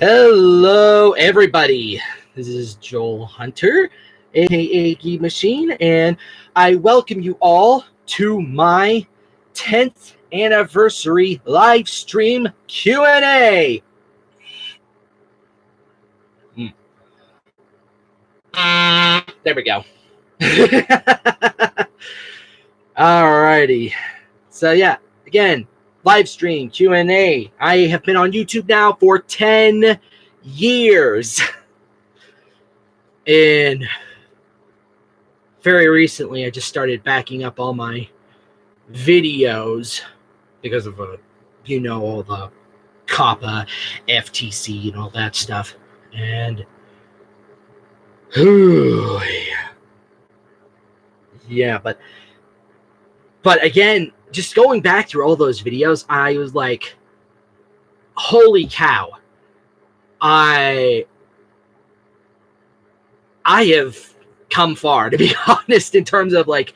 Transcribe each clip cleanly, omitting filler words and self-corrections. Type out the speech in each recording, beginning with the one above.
Hello, everybody. This is Joel Hunter, aka GeebMachine, and I welcome you all to my 10th anniversary live stream Q&A. There we go. Alrighty. So yeah, again, live stream Q&A. I have been on YouTube now for 10 years. And very recently, I just started backing up all my videos because of, all the COPPA, FTC, and all that stuff. And, yeah, but again, just going back through all those videos, I was like, holy cow. I have come far, to be honest, in terms of like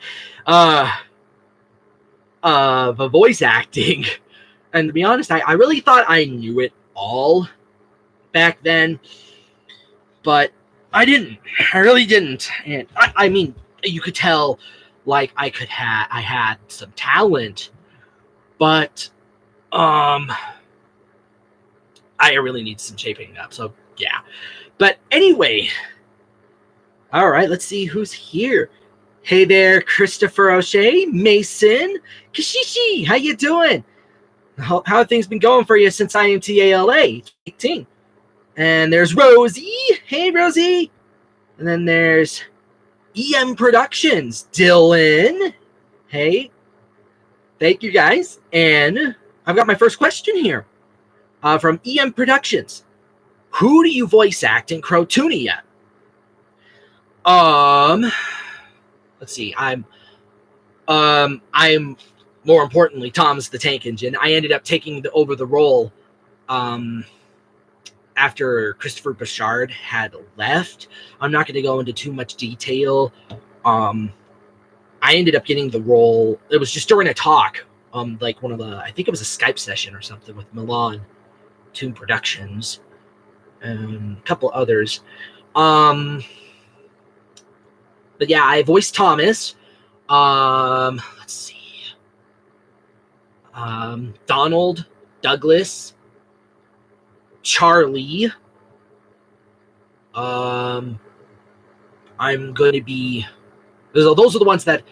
voice acting. And to be honest, I really thought I knew it all back then, but I didn't. I really didn't. And I mean, you could tell like I had some talent, but I really need some shaping up. So yeah. But anyway, all right, let's see who's here. Hey there, Christopher O'Shea, Mason, Kashishi, how you doing? How have things been going for you since IMTALA 18? And there's Rosie. Hey, Rosie. And then there's EM Productions, Dylan. Hey. Thank you, guys. And I've got my first question here from EM Productions. Who do you voice act in Crowtunia? Let's see. I'm more importantly Thomas the Tank Engine. I ended up taking over the role after Christopher Bouchard had left. I'm not going to go into too much detail. I ended up getting the role. It was just during a talk, like one of the, I think it was a Skype session or something with Milan Toon Productions and a couple others. But yeah, I voiced Thomas. Let's see. Donald, Douglas, Charlie. I'm going to be. Those are the ones that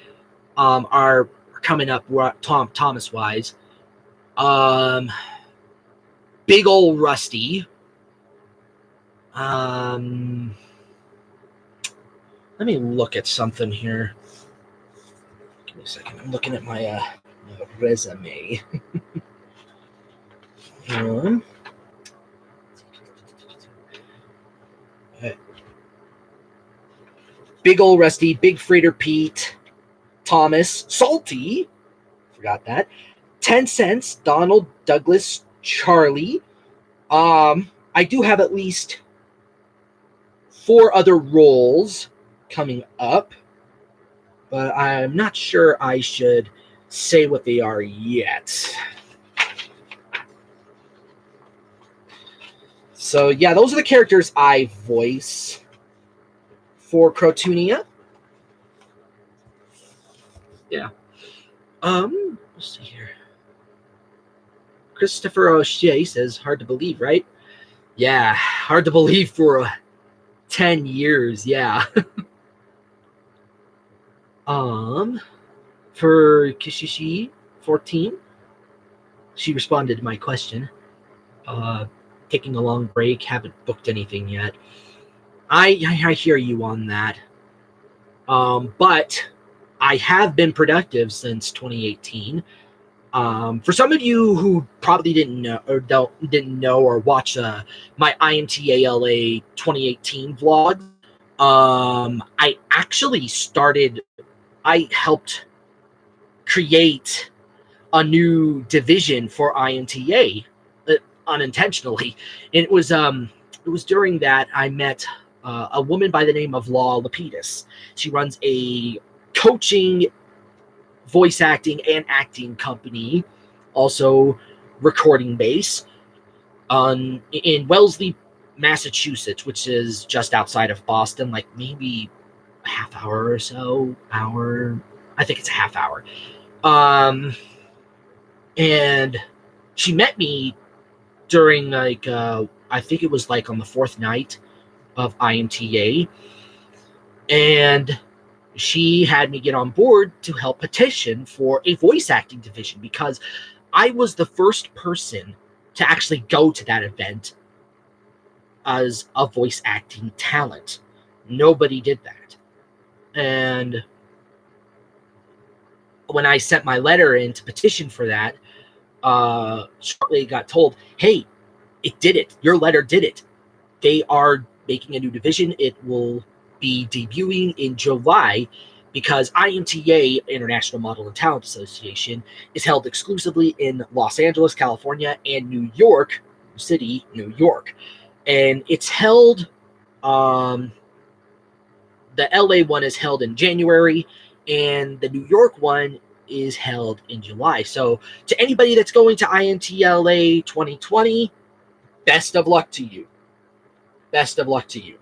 are coming up. Thomas wise. Big ol' Rusty. Let me look at something here. Give me a second. I'm looking at my resume. Big ol' Rusty, Big Freighter Pete, Thomas, Salty, forgot that, 10 Cents, Donald, Douglas, Charlie. I do have at least 4 other roles coming up, but I'm not sure I should say what they are yet. So yeah, those are the characters I voice for Crowtunia. Yeah. Let's see here. Christopher O'Shea says, hard to believe, right? Yeah, hard to believe for 10 years, yeah. For Kishishi 14, she responded to my question. Taking a long break, haven't booked anything yet. I hear you on that. But I have been productive since 2018. For some of you who probably didn't know or watch my IMTALA 2018 vlog, I actually helped create a new division for IMTA unintentionally. And it was during that I met a woman by the name of Law Lapidus. She runs a coaching, voice acting, and acting company, also recording base. in Wellesley, Massachusetts, which is just outside of Boston, like maybe a half hour or so, hour. I think it's a half hour. And she met me during like I think it was like on the fourth night of IMTA, and she had me get on board to help petition for a voice acting division because I was the first person to actually go to that event as a voice acting talent. Nobody did that. And when I sent my letter in to petition for that, shortly got told, hey, it did it. Your letter did it. They are making a new division. It will be debuting in July because IMTA, International Model and Talent Association, is held exclusively in Los Angeles, California, and New York City, New York. And it's held, the LA one is held in January, and the New York one is held in July. So to anybody that's going to IMTLA 2020, best of luck to you. Best of luck to you.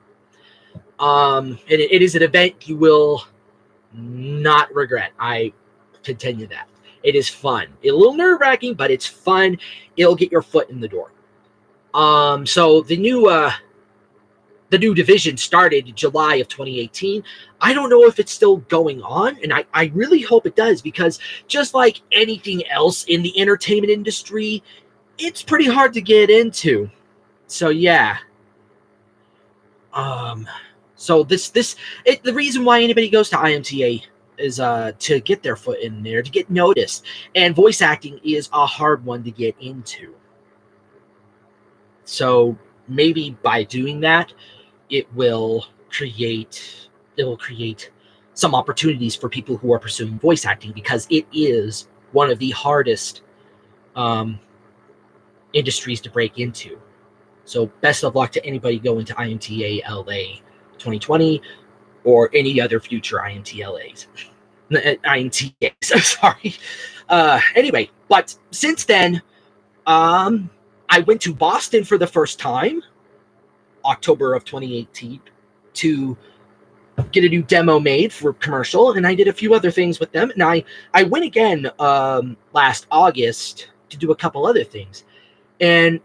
It is an event you will not regret. I continue that. It is fun. It's a little nerve-wracking, but it's fun. It'll get your foot in the door. So the new division started in July of 2018. I don't know if it's still going on, and I really hope it does, because just like anything else in the entertainment industry, it's pretty hard to get into. So yeah. So the reason why anybody goes to IMTA is to get their foot in there, to get noticed. And voice acting is a hard one to get into. So maybe by doing that, it will create some opportunities for people who are pursuing voice acting, because it is one of the hardest industries to break into. So best of luck to anybody going to IMTA LA 2020 or any other future IMTLAs. IMTAs, I'm sorry. Anyway, but since then, I went to Boston for the first time, October of 2018, to get a new demo made for commercial, and I did a few other things with them. And I went again last August to do a couple other things. And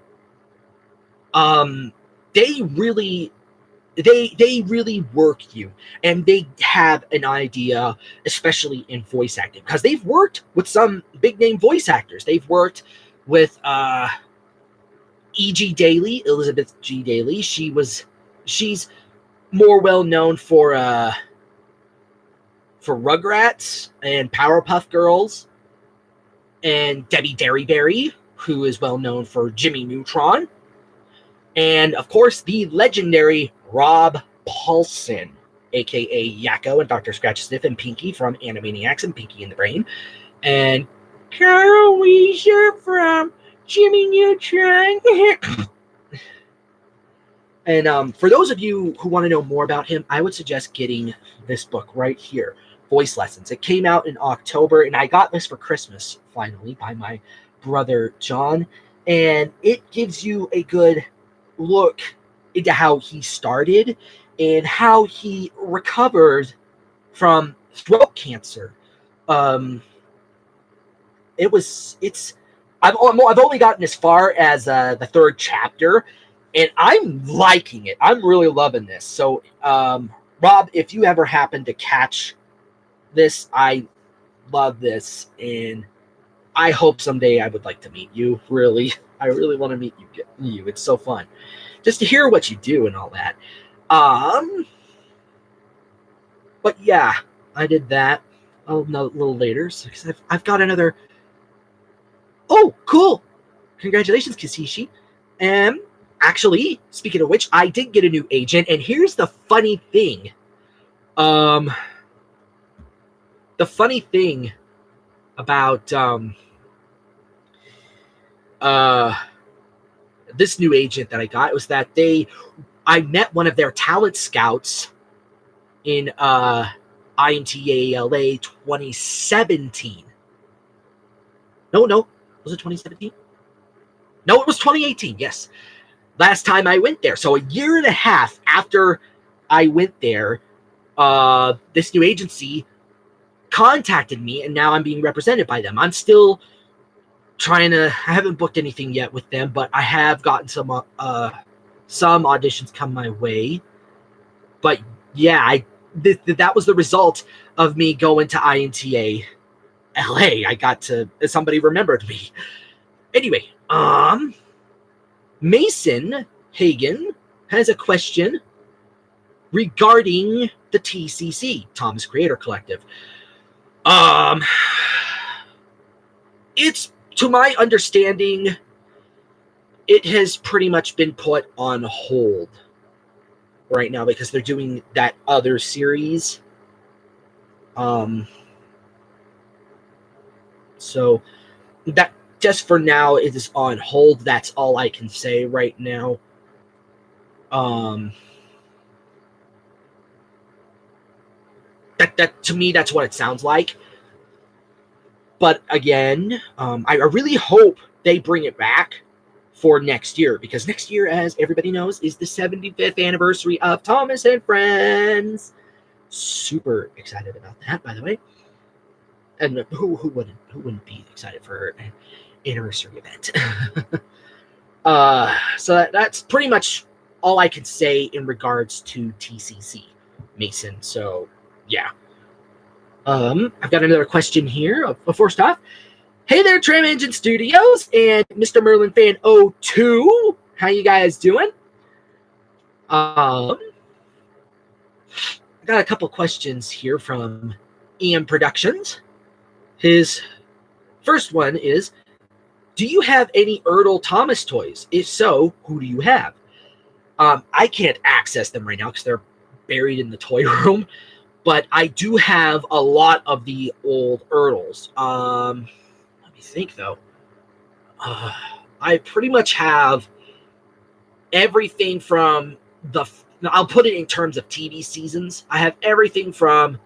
they really work you, and they have an idea, especially in voice acting, because they've worked with some big name voice actors. They've worked with E.G. Daily, Elizabeth G. Daily. She's more well known for Rugrats and Powerpuff Girls, and Debbie Derryberry, who is well known for Jimmy Neutron. And, of course, the legendary Rob Paulsen, a.k.a. Yakko and Dr. Scratch Sniff and Pinky from Animaniacs and Pinky in the Brain. And Carol Weezer from Jimmy Neutron. And for those of you who want to know more about him, I would suggest getting this book right here, Voice Lessons. It came out in October, and I got this for Christmas, finally, by my brother John. And it gives you a good look into how he started and how he recovered from throat cancer. I've only gotten as far as the third chapter, and I'm liking it. I'm really loving this. So, Rob, if you ever happen to catch this, I love this, and I hope someday I would like to meet you. Really, I really want to meet you. It's so fun just to hear what you do and all that. But yeah, I did that a little later, because I've got another. Oh, cool! Congratulations, Kasishi. And actually, speaking of which, I did get a new agent, and here's the funny thing. The funny thing about this new agent that I got was that I met one of their talent scouts in IMTA LA 2017. No, was it 2017? No, it was 2018. Yes, last time I went there. So a year and a half after I went there, this new agency contacted me, and now I'm being represented by them. I'm still trying to. I haven't booked anything yet with them, but I have gotten some auditions come my way. But yeah, that was the result of me going to INTA LA. I got to, somebody remembered me. Anyway, Mason Hagen has a question regarding the TCC, Thomas Creator Collective. It's, to my understanding, it has pretty much been put on hold right now because they're doing that other series. So that just for now it is on hold. That's all I can say right now. That to me, that's what it sounds like. But again, I really hope they bring it back for next year, because next year, as everybody knows, is the 75th anniversary of Thomas and Friends. Super excited about that, by the way. And who wouldn't be excited for an anniversary event? So that's pretty much all I can say in regards to TCC, Mason. So yeah. I've got another question here. First off, hey there, Tram Engine Studios and Mr. Merlin Fan 02. How you guys doing? I got a couple questions here from EM Productions. His first one is, do you have any Erdl Thomas toys? If so, who do you have? I can't access them right now because they're buried in the toy room, but I do have a lot of the old Erdls. Let me think, though. I pretty much have everything from the... I'll put it in terms of TV seasons. I have everything from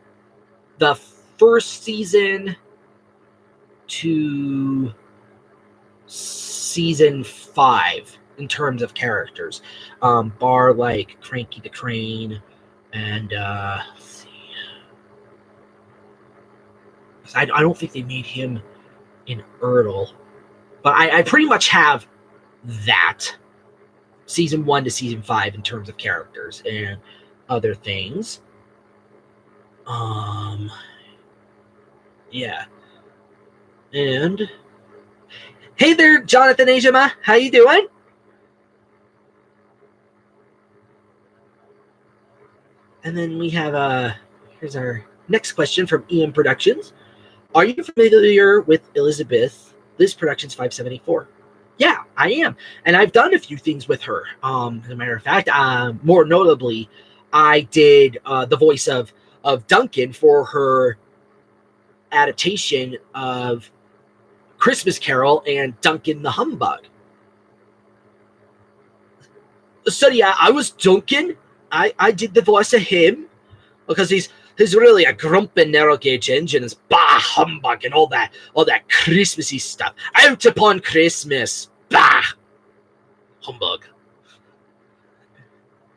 the first season to season 5 in terms of characters, bar like Cranky the Crane and let's see. I don't think they made him in Erdl, but I pretty much have that season 1 to season 5 in terms of characters and other things. Yeah. And hey there, Jonathan Ajima. How you doing? And then we have here's our next question from EM Productions. Are you familiar with Elizabeth Liz Productions 574? Yeah, I am. And I've done a few things with her. As a matter of fact, more notably, I did the voice of Duncan for her adaptation of Christmas Carol and Duncan the Humbug. So yeah, I was Duncan. I did the voice of him because he's really a grumpy narrow gauge engine, is bah humbug and all that Christmassy stuff. Out upon Christmas, bah humbug.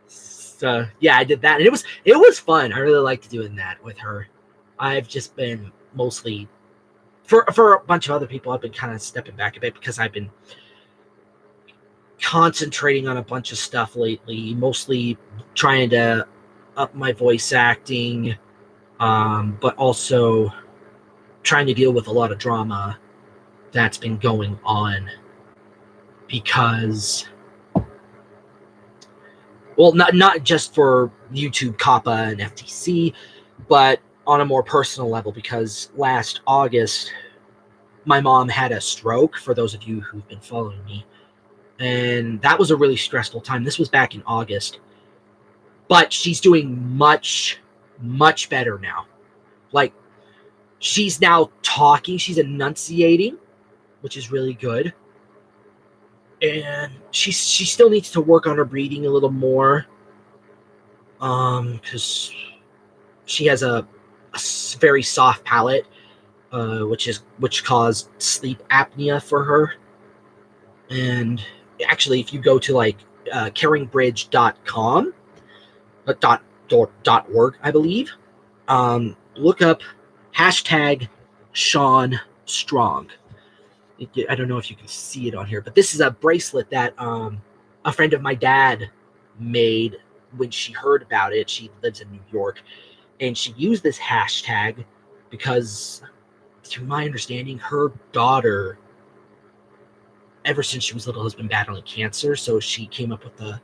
So yeah, I did that, and it was fun. I really liked doing that with her. I've just been mostly for a bunch of other people. I've been kind of stepping back a bit because I've been concentrating on a bunch of stuff lately, mostly trying to up my voice acting, but also trying to deal with a lot of drama that's been going on because, well, not just for YouTube, COPPA, and FTC, but on a more personal level, because last August, my mom had a stroke, for those of you who've been following me, and that was a really stressful time. This was back in August, but she's doing much, much better now. Like, she's now talking, she's enunciating, which is really good. And she still needs to work on her breathing a little more, because she has a very soft palate, which caused sleep apnea for her. And actually, if you go to like caringbridge.com, .org, I believe, look up hashtag Sean Strong. I don't know if you can see it on here, but this is a bracelet that a friend of my dad made when she heard about it. She lives in New York, and she used this hashtag because, to my understanding, her daughter, ever since she was little, has been battling cancer. So she came up with a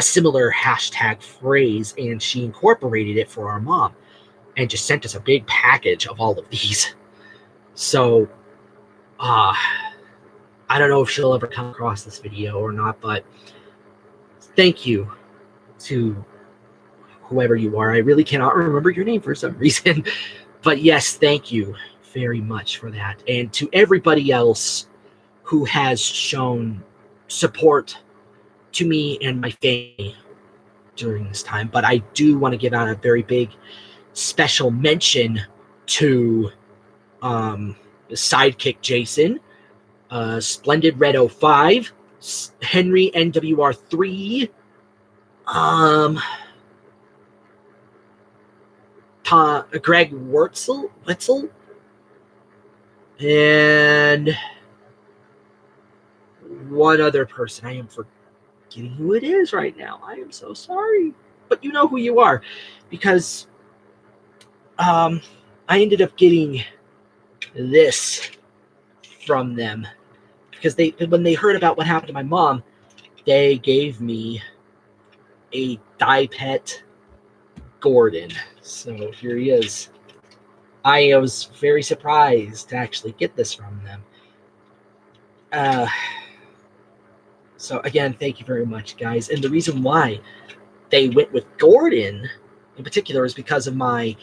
similar hashtag phrase, and she incorporated it for our mom and just sent us a big package of all of these. So, I don't know if she'll ever come across this video or not, but thank you to whoever you are. I really cannot remember your name for some reason, but yes, thank you very much for that. And to everybody else who has shown support to me and my family during this time. But I do want to give out a very big special mention to Sidekick Jason, Splendid Red 05, Henry NWR3, Greg Wetzel, and one other person. I am forgetting who it is right now. I am so sorry. But you know who you are, because I ended up getting this from them, because when they heard about what happened to my mom, they gave me a die pet Gordon. So here he is. I was very surprised to actually get this from them. So again, thank you very much, guys. And the reason why they went with Gordon in particular is because of my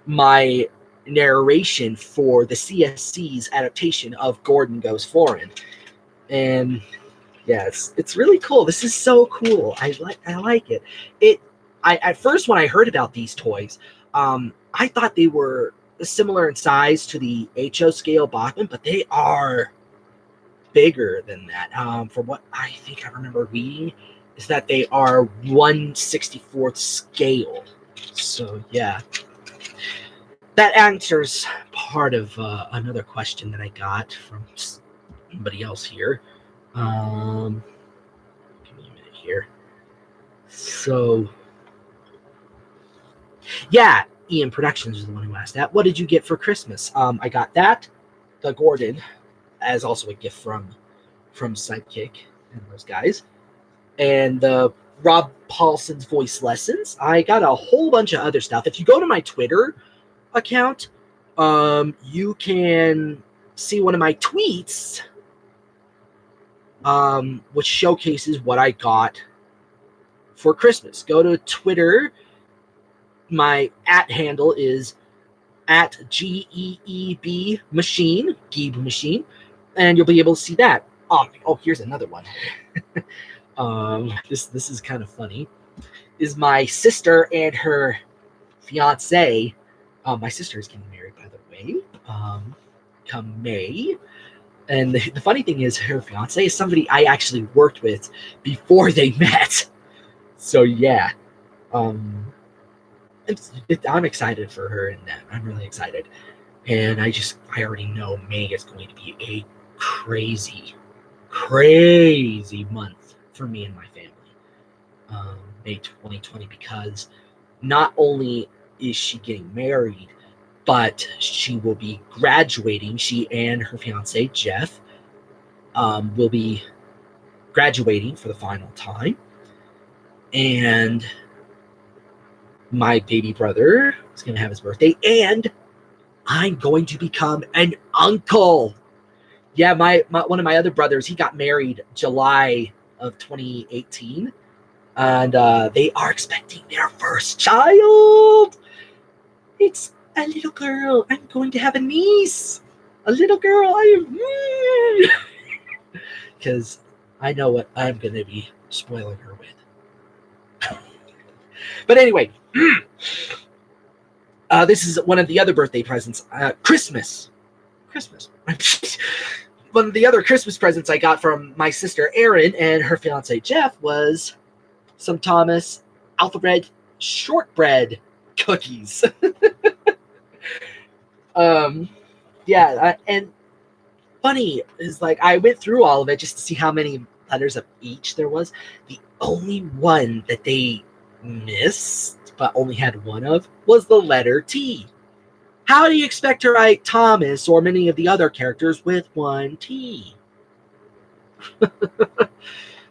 my narration for the CSC's adaptation of Gordon Goes Foreign. And yeah, it's really cool. This is so cool. I like it. I at first, when I heard about these toys, I thought they were similar in size to the HO scale Bachman, but they are bigger than that. From what I think I remember reading, is that they are 1/64th scale. So yeah, that answers part of another question that I got from somebody else here. Give me a minute here. So yeah, Ian Productions is the one who asked that. What did you get for Christmas? I got that, the Gordon, as also a gift from Sidekick and those guys, and the Rob Paulson's voice lessons. I got a whole bunch of other stuff. If you go to my Twitter account, you can see one of my tweets, which showcases what I got for Christmas. Go to Twitter. My @handle is @GeebMachine, GeebMachine, and you'll be able to see that. Oh, here's another one. This is kind of funny. Is my sister and her fiance. My sister is getting married, by the way, come May. And the funny thing is, her fiance is somebody I actually worked with before they met. So yeah, I'm excited for her and them. I'm really excited, and I already know May is going to be a crazy month for me and my family. May 2020, because not only is she getting married, but she will be graduating. She and her fiance Jeff will be graduating for the final time, and my baby brother is going to have his birthday, and I'm going to become an uncle. Yeah, my one of my other brothers, he got married July of 2018, and they are expecting their first child. It's a little girl. I'm going to have a niece. A little girl. Because I know what I'm going to be spoiling her with. But anyway, this is one of the other birthday presents. Christmas. one of the other Christmas presents I got from my sister Erin and her fiance Jeff was some Thomas alphabet shortbread cookies. Yeah, and funny is like I went through all of it just to see how many letters of each there was. The only one that they missed, but only had one of, was the letter T. How do you expect to write Thomas or many of the other characters with one T?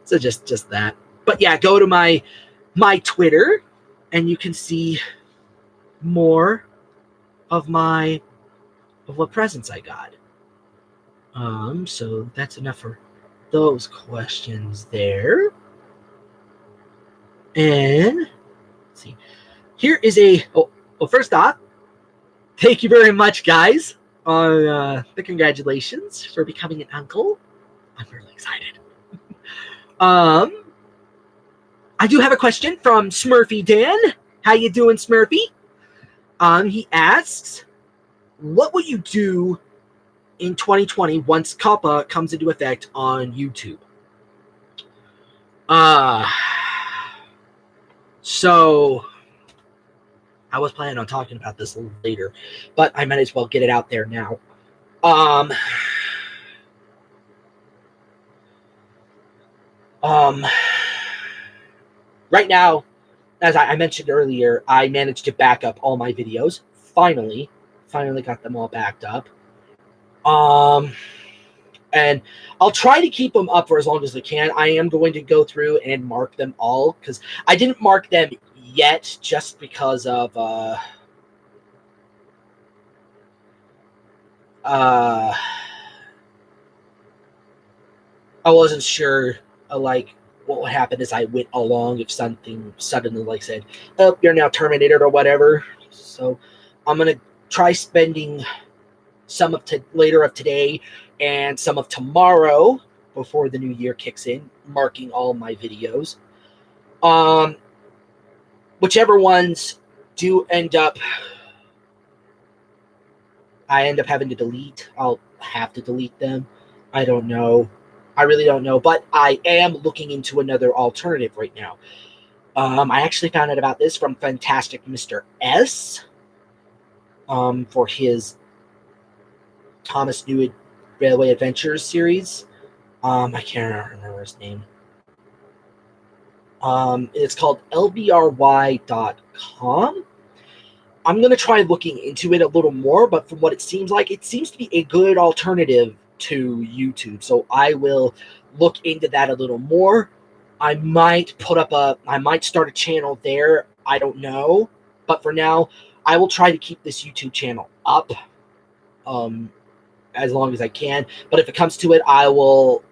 So just that. But yeah, go to my Twitter and you can see more of what presents I got. So that's enough for those questions there. And let's see. Here is well, first off, thank you very much, guys, on the congratulations for becoming an uncle. I'm really excited. I do have a question from Smurfy Dan. How you doing, Smurfy? He asks, what will you do in 2020 once COPPA comes into effect on YouTube? So I was planning on talking about this a little later, but I might as well get it out there now. Right now, as I mentioned earlier, I managed to back up all my videos. Finally got them all backed up. And I'll try to keep them up for as long as I can. I am going to go through and mark them all because I didn't mark them yet just because of I wasn't sure like what would happen as I went along if something suddenly like said, oh, you're now terminated or whatever. So I'm gonna try spending some of later of today and some of tomorrow before the new year kicks in, marking all my videos. Whichever ones do end up I end up having to delete, I'll have to delete them. I don't know. I really don't know, but I am looking into another alternative right now. I actually found out about this from Fantastic Mr. S. For his Thomas New Railway Adventures series. I can't remember his name. It's called lbry.com. I'm going to try looking into it a little more, but from what it seems like, it seems to be a good alternative to YouTube. So I will look into that a little more. I might start a channel there. I don't know. But for now, I will try to keep this YouTube channel up as long as I can. But if it comes to it, I will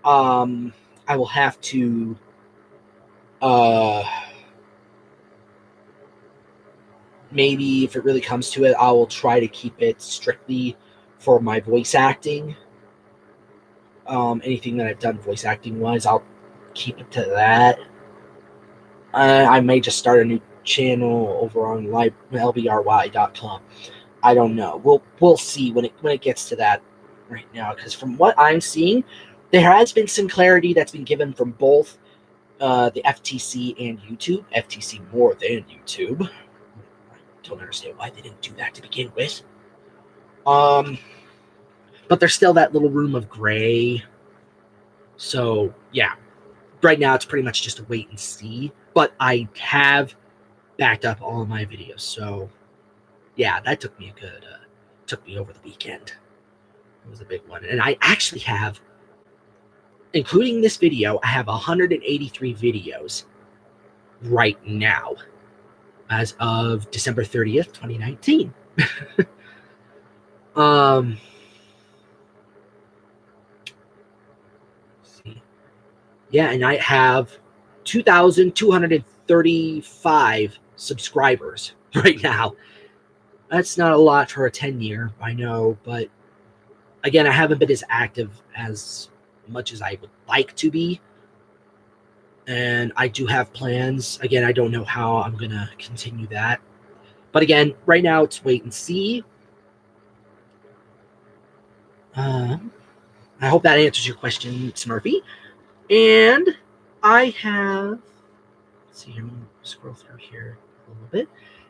have to maybe if it really comes to it, I will try to keep it strictly for my voice acting. Anything that I've done voice acting wise, I'll keep it to that. I may just start a new channel over on lbry.com. I don't know. We'll see when it gets to that right now. Because from what I'm seeing, there has been some clarity that's been given from both the FTC and YouTube. FTC more than YouTube. Don't understand why they didn't do that to begin with. But there's still that little room of gray. So yeah, right now it's pretty much just a wait and see. But I have backed up all of my videos. So yeah, that took me took me over the weekend. It was a big one. And I actually have, including this video, I have 183 videos right now as of December 30th, 2019. Yeah, and I have 2,235 subscribers right now. That's not a lot for a 10-year, I know, but again, I haven't been as active as much as I would like to be. And I do have plans. Again, I don't know how I'm going to continue that. But again, right now it's wait and see. I hope that answers your question, Smurfy. And I have, let's see, I'm going to scroll through here a little bit.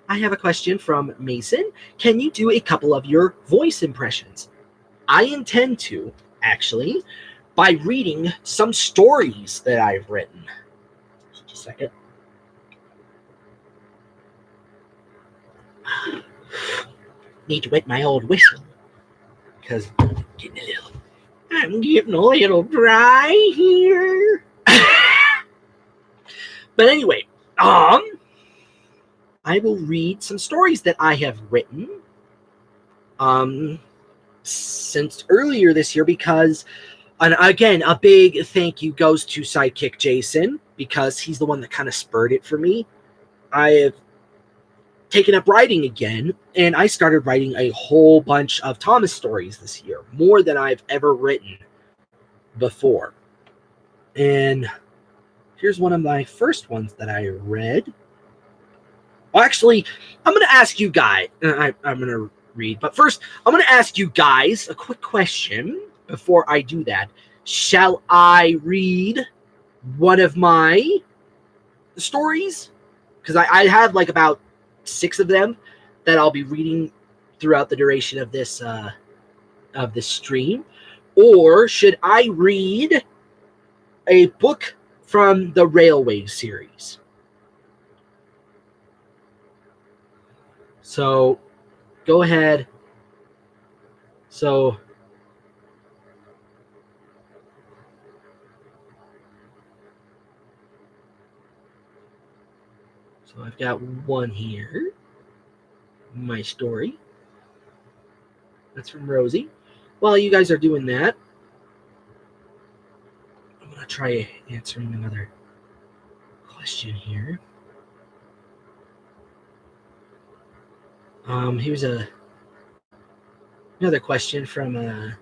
I have a question from Mason. Can you do a couple of your voice impressions? I intend to, actually, by reading some stories that I've written. Just a second. Need to wet my old whistle because I'm getting a little dry here. But anyway, I will read some stories that I have written since earlier this year because, and again, a big thank you goes to Sidekick Jason because he's the one that kind of spurred it for me. I have taken up writing again, and I started writing a whole bunch of Thomas stories this year, more than I've ever written before. And here's one of my first ones that I read. Well, actually, I'm going to ask you guys, I'm going to read, but first, I'm going to ask you guys a quick question before I do that. Shall I read one of my stories? Because I have like about 6 of them that I'll be reading throughout the duration of this stream. Or should I read a book from the Railway series? So go ahead. So I've got one here. My story. That's from Rosie. While you guys are doing that, I'm going to try answering another question here. Here's another question from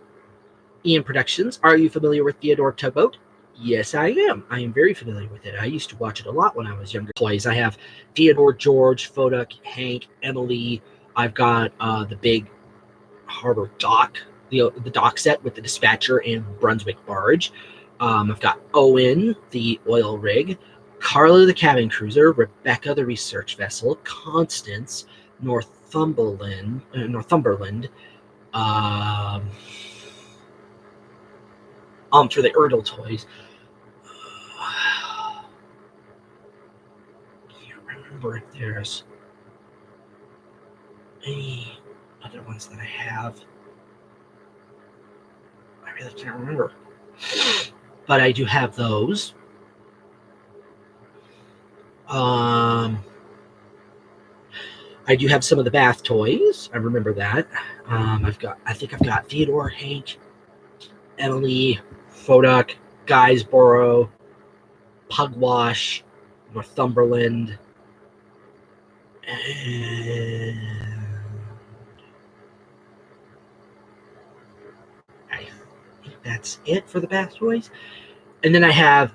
Ian Productions. Are you familiar with Theodore Tugboat? Yes, I am. I am very familiar with it. I used to watch it a lot when I was younger. Toys. I have Theodore, George, Foduck, Hank, Emily. I've got the big harbor dock, the dock set with the dispatcher and Brunswick barge. I've got Owen, the oil rig, Carla, the cabin cruiser, Rebecca, the research vessel, Constance, Northumberland, for the Erdl toys. Can't remember if there's any other ones that I have. I really can't remember. But I do have those. I do have some of the bath toys. I remember that. I think I've got Theodore, Hank, Emily, Foduck, Guysborough, Pugwash, Northumberland, and I think that's it for the bath toys. And then I have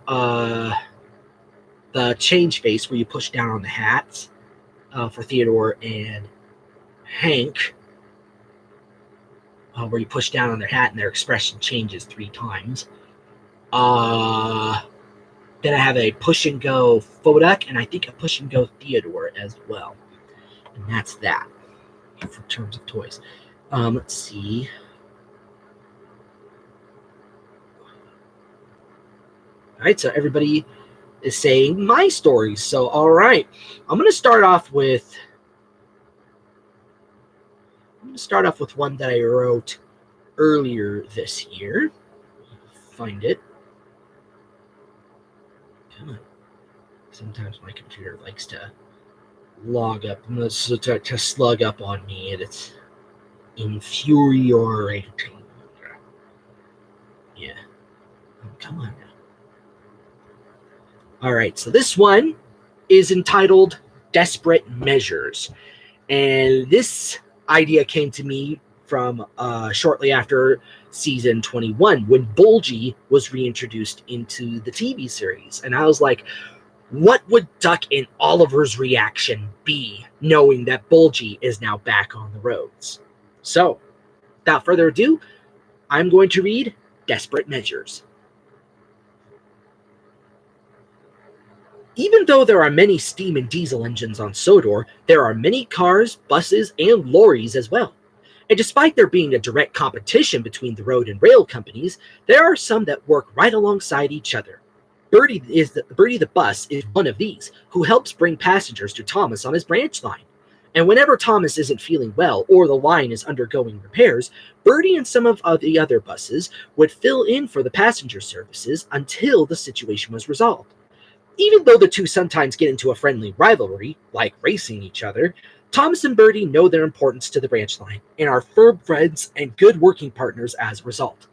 the change face where you push down on the hats for Theodore and Hank, where you push down on their hat and their expression changes 3 times. Then I have a push and go Foduck, and I think a push and go Theodore as well. And that's that for terms of toys. Let's see. All right, so everybody is saying my stories. So, all right, I'm going to start off with one that I wrote earlier this year. Find it. Come on. Sometimes my computer likes to log up, to slug up on me, and it's infuriating. Yeah. Oh, come on now. All right, so this one is entitled Desperate Measures. And this idea came to me from shortly after season 21 when Bulgy was reintroduced into the TV series. And I was like, what would Duck and Oliver's reaction be knowing that Bulgy is now back on the roads? So, without further ado, I'm going to read desperate measures. Even though there are many steam and diesel engines on Sodor, there are many cars, buses, and lorries as well. And despite there being a direct competition between the road and rail companies, there are some that work right alongside each other. Birdie the bus is one of these, who helps bring passengers to Thomas on his branch line. And whenever Thomas isn't feeling well or the line is undergoing repairs, Birdie and some of the other buses would fill in for the passenger services until the situation was resolved. Even though the two sometimes get into a friendly rivalry, like racing each other, Thomas and Birdie know their importance to the branch line and are firm friends and good working partners as a result.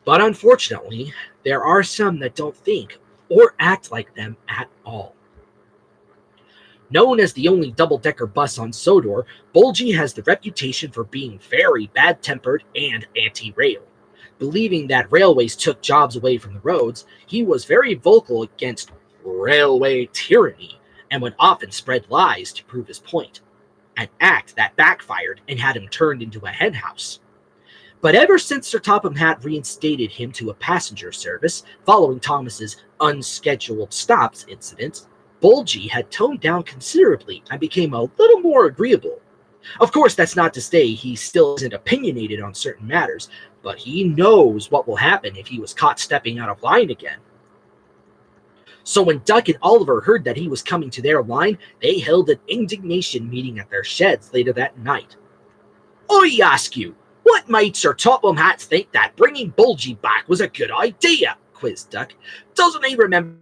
But unfortunately, there are some that don't think or act like them at all. Known as the only double-decker bus on Sodor, Bulgy has the reputation for being very bad-tempered and anti-rail. Believing that railways took jobs away from the roads, he was very vocal against railway tyranny and would often spread lies to prove his point, an act that backfired and had him turned into a henhouse. But ever since Sir Topham Hatt reinstated him to a passenger service following Thomas's unscheduled stops incident, Bulgy had toned down considerably and became a little more agreeable. Of course, that's not to say he still isn't opinionated on certain matters, but he knows what will happen if he was caught stepping out of line again. So when Duck and Oliver heard that he was coming to their line, they held an indignation meeting at their sheds later that night. "I ask you, what made Sir Topham Hatt think that bringing Bulgy back was a good idea?" quizzed Duck. "Doesn't he remember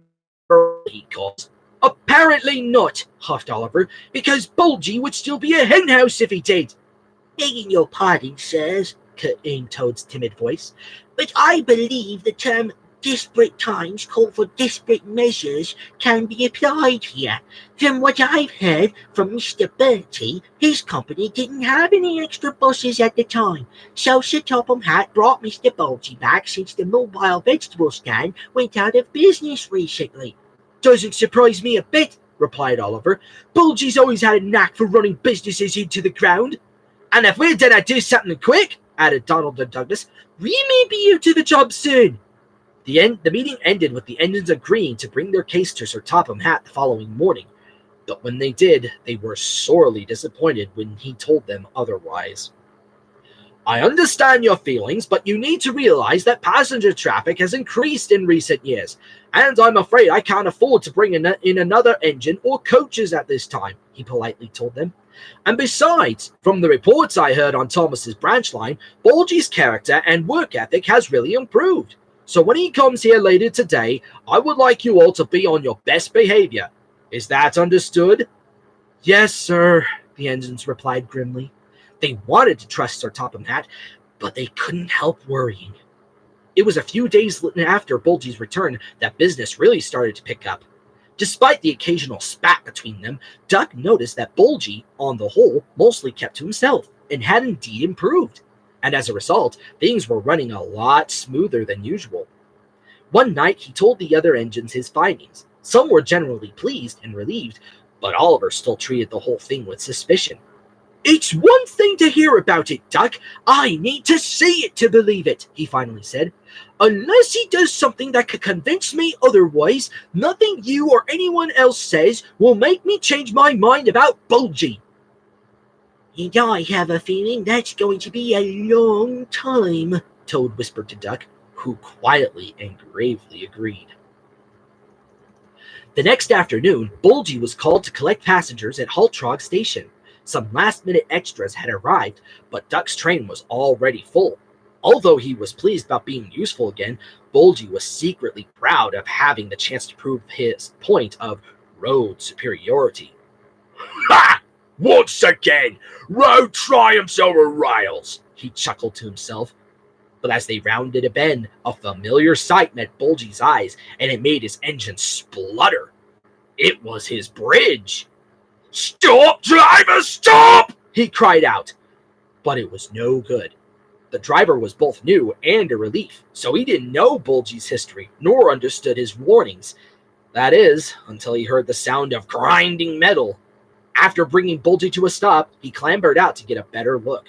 what he calls?" "Apparently not," huffed Oliver, "because Bulgy would still be a henhouse if he did." "Begging your pardon, sirs," cut in Toad's timid voice, "but I believe the term desperate times call for desperate measures can be applied here. From what I've heard from Mr. Bertie, his company didn't have any extra buses at the time, so Sir Topham Hatt brought Mr. Bulgy back since the mobile vegetable stand went out of business recently." "Doesn't surprise me a bit," replied Oliver. "Bulgy's always had a knack for running businesses into the ground." "And if we're gonna do something quick," added Donald and Douglas, "we may be out to the job soon." The meeting ended with the engines agreeing to bring their case to Sir Topham Hatt the following morning, but when they did, they were sorely disappointed when he told them otherwise. "I understand your feelings, but you need to realize that passenger traffic has increased in recent years, and I'm afraid I can't afford to bring in another engine or coaches at this time," he politely told them. "And besides, from the reports I heard on Thomas's branch line, Bulgy's character and work ethic has really improved. So when he comes here later today, I would like you all to be on your best behavior. Is that understood?" "Yes, sir," the engines replied grimly. They wanted to trust Sir Topham Hatt, but they couldn't help worrying. It was a few days after Bulgy's return that business really started to pick up. Despite the occasional spat between them, Duck noticed that Bulgy, on the whole, mostly kept to himself and had indeed improved. And as a result, things were running a lot smoother than usual. One night, he told the other engines his findings. Some were generally pleased and relieved, but Oliver still treated the whole thing with suspicion. "It's one thing to hear about it, Duck. I need to see it to believe it," he finally said. "Unless he does something that could convince me otherwise, nothing you or anyone else says will make me change my mind about Bulgy." "And I have a feeling that's going to be a long time," Toad whispered to Duck, who quietly and gravely agreed. The next afternoon, Bulgy was called to collect passengers at Haltrog Station. Some last-minute extras had arrived, but Duck's train was already full. Although he was pleased about being useful again, Bulgy was secretly proud of having the chance to prove his point of road superiority. "Ha! Once again, road triumphs over rails," he chuckled to himself. But as they rounded a bend, a familiar sight met Bulgy's eyes, and it made his engine splutter. It was his bridge. "Stop, driver, stop!" he cried out. But it was no good. The driver was both new and a relief, so he didn't know Bulgy's history, nor understood his warnings. That is, until he heard the sound of grinding metal. After bringing Bulgy to a stop, he clambered out to get a better look.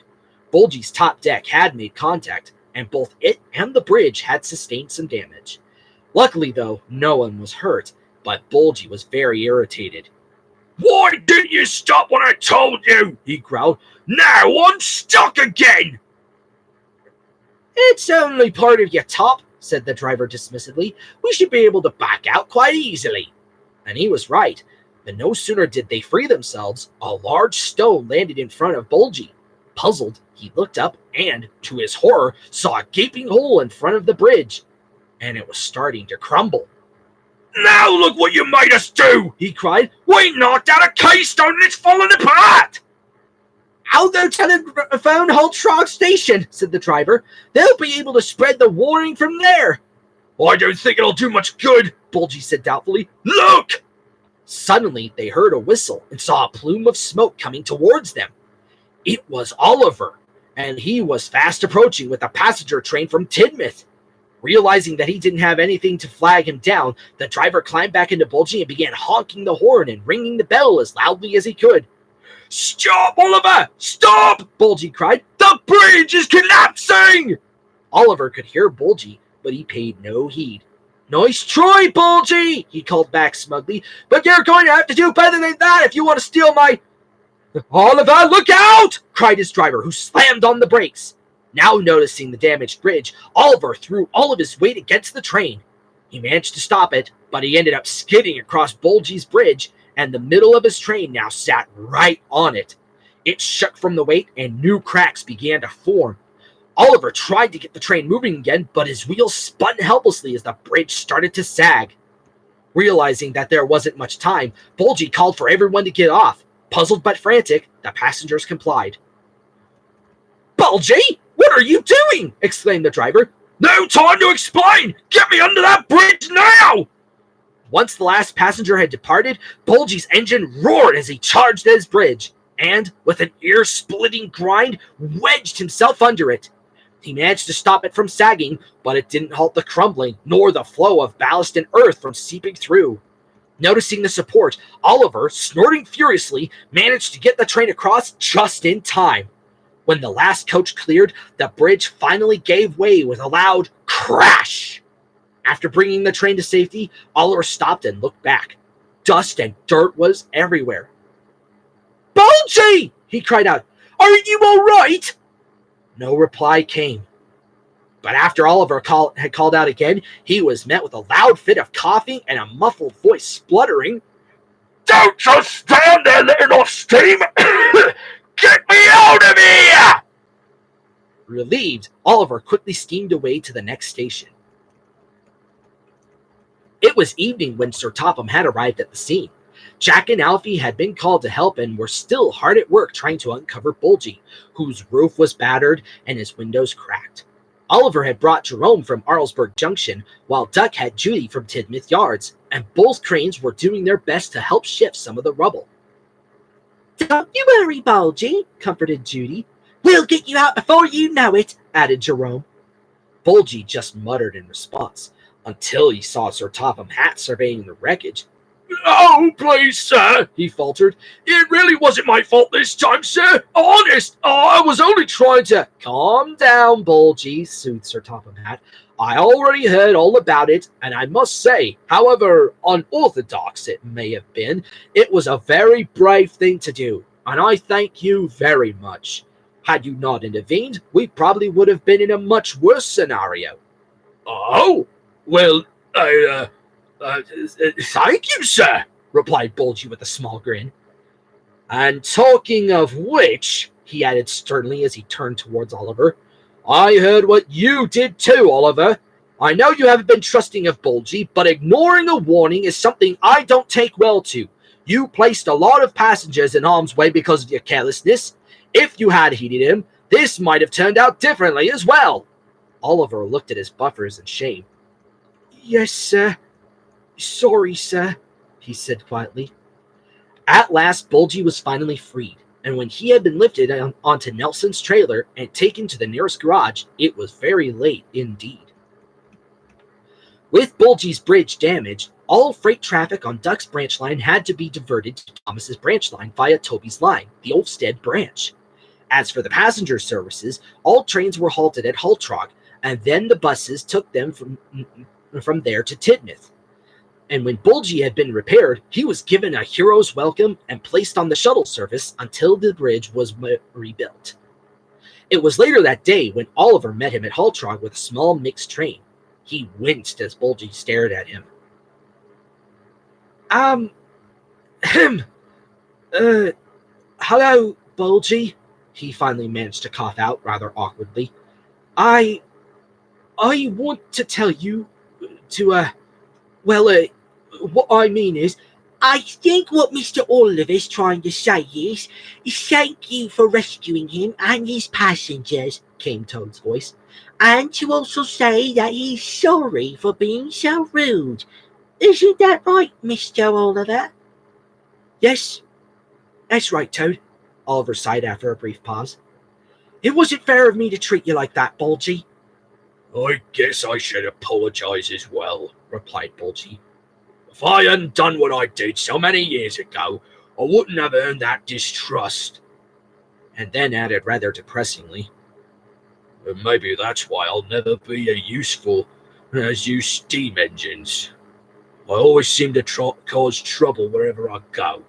Bulgy's top deck had made contact, and both it and the bridge had sustained some damage. Luckily, though, no one was hurt, but Bulgy was very irritated. "Why didn't you stop when I told you?" he growled. "Now I'm stuck again!" "It's only part of your top," said the driver dismissively. "We should be able to back out quite easily." And he was right. But no sooner did they free themselves, a large stone landed in front of Bulgy. Puzzled, he looked up and, to his horror, saw a gaping hole in front of the bridge, and it was starting to crumble. "Now look what you made us do!" he cried. "We knocked out a keystone and it's falling apart!" "I'll go telephone Holtrog Station," said the driver. "They'll be able to spread the warning from there." "I don't think it'll do much good," Bulgy said doubtfully. "Look!" Suddenly, they heard a whistle and saw a plume of smoke coming towards them. It was Oliver, and he was fast approaching with a passenger train from Tidmouth. Realizing that he didn't have anything to flag him down, the driver climbed back into Bulgy and began honking the horn and ringing the bell as loudly as he could. "Stop, Oliver! Stop!" Bulgy cried. "The bridge is collapsing!" Oliver could hear Bulgy, but he paid no heed. "Nice try, Bulgy!" he called back smugly. "But you're going to have to do better than that if you want to steal my—" "Oliver, look out!" cried his driver, who slammed on the brakes. Now noticing the damaged bridge, Oliver threw all of his weight against the train. He managed to stop it, but he ended up skidding across Bulgy's bridge, and the middle of his train now sat right on it. It shook from the weight, and new cracks began to form. Oliver tried to get the train moving again, but his wheels spun helplessly as the bridge started to sag. Realizing that there wasn't much time, Bulgy called for everyone to get off. Puzzled but frantic, the passengers complied. "Bulgy, what are you doing?" exclaimed the driver. "No time to explain! Get me under that bridge now!" Once the last passenger had departed, Bulgy's engine roared as he charged at his bridge, and, with an ear-splitting grind, wedged himself under it. He managed to stop it from sagging, but it didn't halt the crumbling, nor the flow of ballast and earth from seeping through. Noticing the support, Oliver, snorting furiously, managed to get the train across just in time. When the last coach cleared, the bridge finally gave way with a loud crash. After bringing the train to safety, Oliver stopped and looked back. Dust and dirt was everywhere. "Bulgy!" he cried out. "Are you all right?" No reply came. But after Oliver had called out again, he was met with a loud fit of coughing and a muffled voice spluttering. "Don't just stand there letting off steam! Get me out of here!" Relieved, Oliver quickly steamed away to the next station. It was evening when Sir Topham had arrived at the scene. Jack and Alfie had been called to help and were still hard at work trying to uncover Bulgy, whose roof was battered and his windows cracked. Oliver had brought Jerome from Arlesburg Junction, while Duck had Judy from Tidmouth Yards, and both cranes were doing their best to help shift some of the rubble. "Don't you worry, Bulgy," comforted Judy. "We'll get you out before you know it," added Jerome. Bulgy just muttered in response, until he saw Sir Topham Hatt surveying the wreckage. "Oh, please, sir," he faltered. "It really wasn't my fault this time, sir. Honest, I was only trying to—" "Calm down, Bulgy," soothed Sir Topham Hatt. "I already heard all about it, and I must say, however unorthodox it may have been, it was a very brave thing to do, and I thank you very much. Had you not intervened, we probably would have been in a much worse scenario." "Oh, well, thank you, sir," replied Bulgy with a small grin. "And talking of which," he added sternly as he turned towards Oliver, "I heard what you did too, Oliver. I know you haven't been trusting of Bulgy, but ignoring a warning is something I don't take well to. You placed a lot of passengers in harm's way because of your carelessness. If you had heeded him, this might have turned out differently as well." Oliver looked at his buffers in shame. "Yes, sir. Sorry, sir," he said quietly. At last, Bulgy was finally freed, and when he had been lifted onto Nelson's trailer and taken to the nearest garage, it was very late indeed. With Bulgy's bridge damaged, all freight traffic on Duck's branch line had to be diverted to Thomas's branch line via Toby's line, the Ulfstead branch. As for the passenger services, all trains were halted at Holtrog, and then the buses took them from there to Tidmouth. And when Bulgy had been repaired, he was given a hero's welcome and placed on the shuttle service until the bridge was rebuilt. It was later that day when Oliver met him at Haltrog with a small mixed train. He winced as Bulgy stared at him. Hello, Bulgy, he finally managed to cough out rather awkwardly. I want to tell you to, what I mean is, I think what Mr. Oliver's trying to say is thank you for rescuing him and his passengers, came Toad's voice, and to also say that he's sorry for being so rude. Isn't that right, Mr. Oliver? Yes, that's right, Toad, Oliver sighed after a brief pause. It wasn't fair of me to treat you like that, Bulgy. I guess I should apologize as well, replied Bulgy. If I hadn't done what I did so many years ago, I wouldn't have earned that distrust. And then added rather depressingly, and maybe that's why I'll never be as useful as you steam engines. I always seem to cause trouble wherever I go.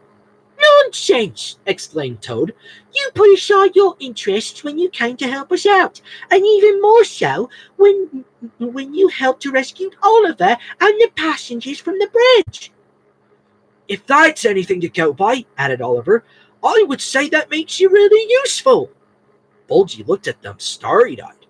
Nonsense, exclaimed Toad. You put aside your interests when you came to help us out, and even more so when you helped to rescue Oliver and the passengers from the bridge. If that's anything to go by, added Oliver, I would say that makes you really useful. Bulgy looked at them starry-eyed.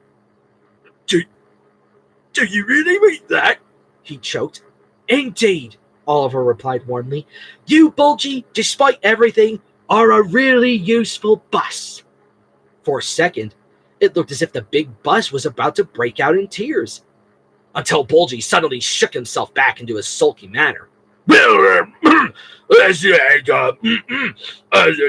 Do you really mean that? He choked. Indeed, Oliver replied warmly. You, Bulgy, despite everything, are a really useful bus. For a second, it looked as if the big bus was about to break out in tears, until Bulgy suddenly shook himself back into his sulky manner. As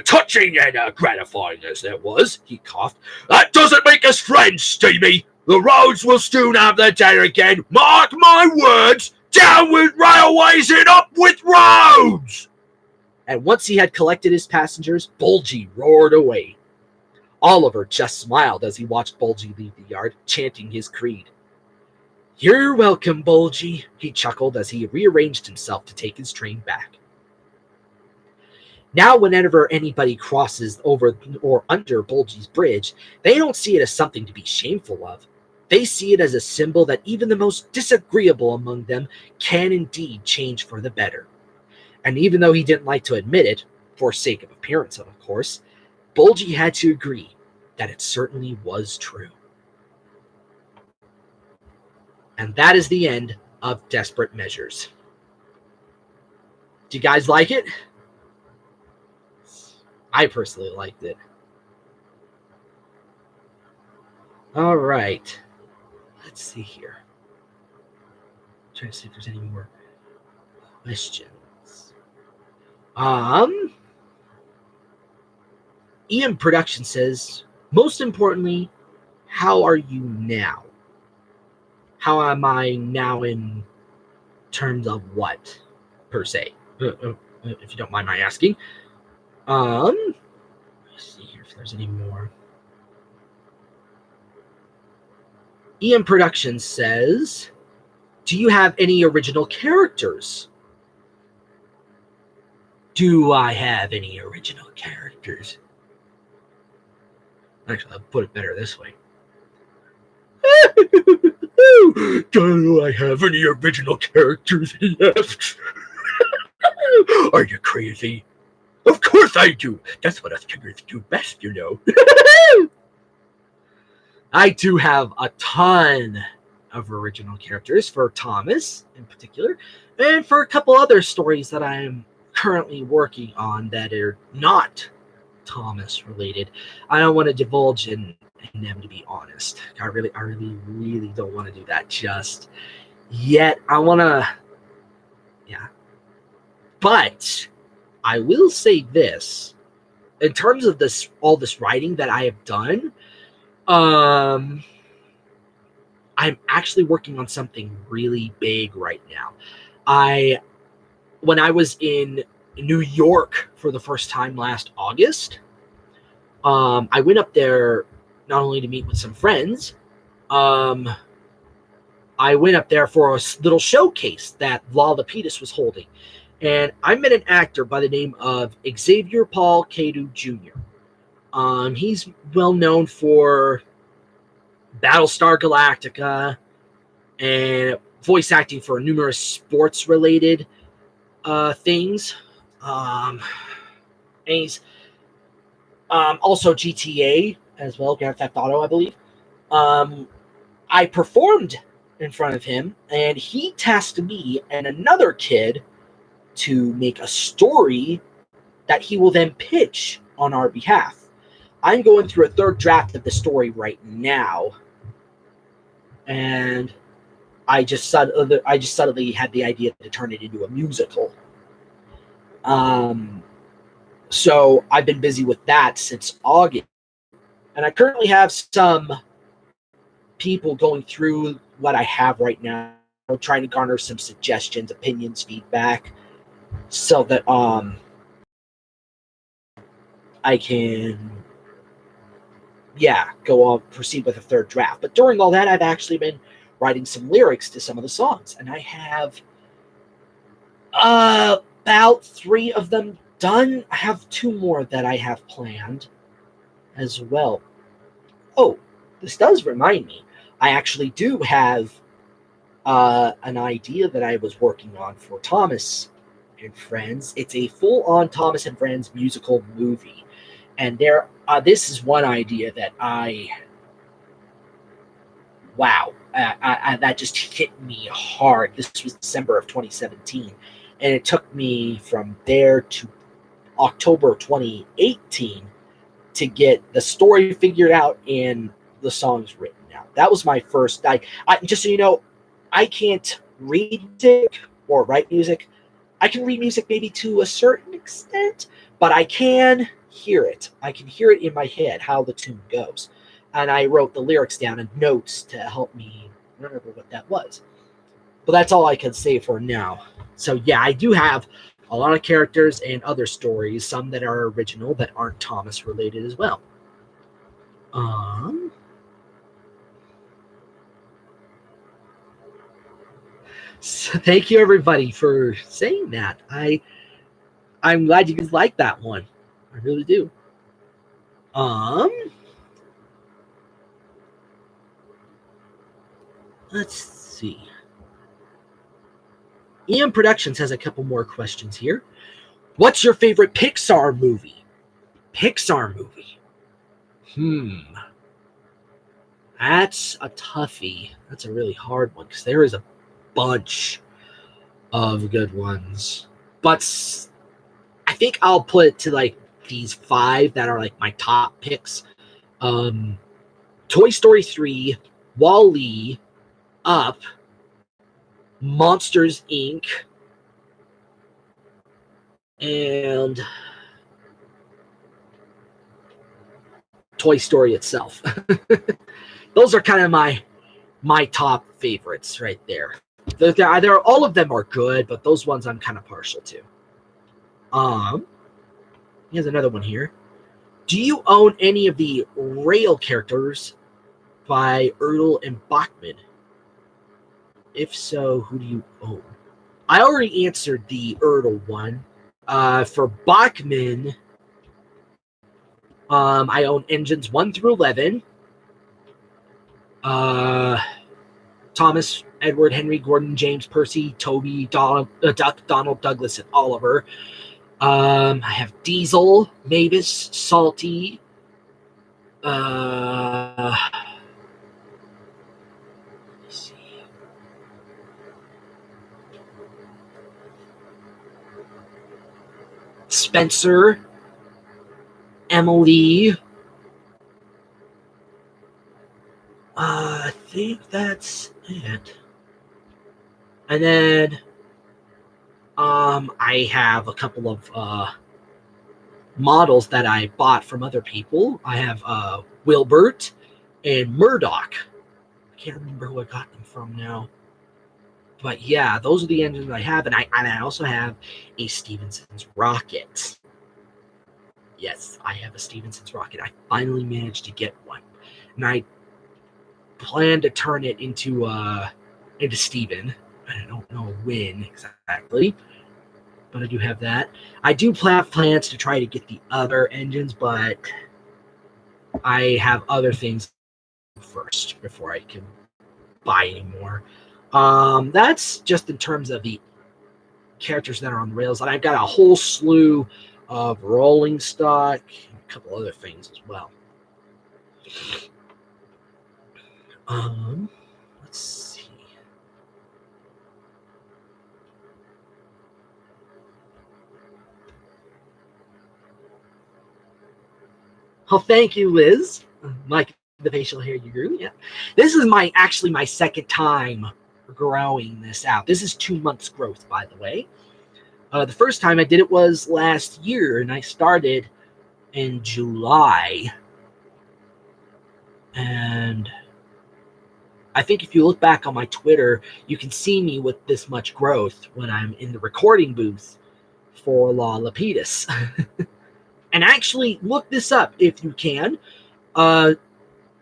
touching and gratifying as that was, he coughed, that doesn't make us friends, Steamy. The roads will soon have their day again. Mark my words. Down with railways and up with roads! And once he had collected his passengers, Bulgy roared away. Oliver just smiled as he watched Bulgy leave the yard, chanting his creed. You're welcome, Bulgy, he chuckled as he rearranged himself to take his train back. Now whenever anybody crosses over or under Bulgy's bridge, they don't see it as something to be shameful of. They see it as a symbol that even the most disagreeable among them can indeed change for the better. And even though he didn't like to admit it, for sake of appearance of course, Bulgy had to agree that it certainly was true. And that is the end of Desperate Measures. Do you guys like it? I personally liked it. All right. Let's see here. Trying to see if there's any more questions. Ian Production says, most importantly, how are you now? How am I now in terms of what, per se? If you don't mind my asking. Let's see here if there's any more. Ian Productions says, do you have any original characters? Do I have any original characters? Actually, I'll put it better this way. Do I have any original characters left? Are you crazy? Of course I do. That's what us kickers do best, you know. I do have a ton of original characters for Thomas in particular, and for a couple other stories that I'm currently working on that are not Thomas related. I don't want to divulge in them, to be honest. I really don't want to do that just yet. I want to, yeah. But I will say this, in terms of this, all this writing that I have done, I'm actually working on something really big right now. When I was in New York for the first time last August, I went up there not only to meet with some friends, I went up there for a little showcase that Lollapedus was holding. And I met an actor by the name of Xavier Paul Cadu Jr. He's well known for Battlestar Galactica and voice acting for numerous sports-related things. And he's also GTA as well, Grand Theft Auto, I believe. I performed in front of him, and he tasked me and another kid to make a story that he will then pitch on our behalf. I'm going through a third draft of the story right now, and I just suddenly had the idea to turn it into a musical. So I've been busy with that since August, and I currently have some people going through what I have right now, trying to garner some suggestions, opinions, feedback, so that I can go on, proceed with a third draft. But during all that, I've actually been writing some lyrics to some of the songs, and I have about 3 of them done. I have 2 more that I have planned as well. Oh, this does remind me. I actually do have an idea that I was working on for Thomas and Friends. It's a full-on Thomas and Friends musical movie. And this is one idea that that just hit me hard. This was December of 2017. And it took me from there to October 2018 to get the story figured out and the songs written out. That was my first. Just so you know, I can't read music or write music. I can read music maybe to a certain extent, but I can hear it. I can hear it in my head how the tune goes. And I wrote the lyrics down in notes to help me remember what that was. But that's all I can say for now. So yeah, I do have a lot of characters and other stories, some that are original that aren't Thomas related as well. So thank you everybody for saying that. I'm glad you guys like that one. I really do. Let's see. EM Productions has a couple more questions here. What's your favorite Pixar movie? Pixar movie. That's a toughie. That's a really hard one because there is a bunch of good ones. But I think I'll put it to like these 5 that are like my top picks. Toy Story 3, WALL-E, Up, Monsters Inc., and Toy Story itself. Those are kind of my top favorites right there. They're all of them are good, but those ones I'm kind of partial to. Here's another one here. Do you own any of the rail characters by Ertl and Bachman? If so, who do you own? I already answered the Ertl one. For Bachman, I own engines 1 through 11. Thomas, Edward, Henry, Gordon, James, Percy, Toby, Duck, Donald, Douglas, and Oliver. I have Diesel, Mavis, Salty. Spencer, Emily. I think that's it. And then I have a couple of models that I bought from other people. I have Wilbert and Murdoch. I can't remember who I got them from now. But yeah, those are the engines I have. And I also have a Stephenson's rocket. Yes, I have a Stephenson's rocket. I finally managed to get one. And I plan to turn it into Steven. I don't know when exactly, but I do have that. I do have plans to try to get the other engines, but I have other things first before I can buy any more. That's just in terms of the characters that are on the rails, and I've got a whole slew of rolling stock, and a couple other things as well. Let's see. Oh, thank you, Liz. Like the facial hair you grew. Yeah, this is actually my second time growing this out. This is 2 months growth, by the way. The first time I did it was last year, and I started in July. And I think if you look back on my Twitter, you can see me with this much growth when I'm in the recording booth for La Lapidus. And actually, look this up if you can.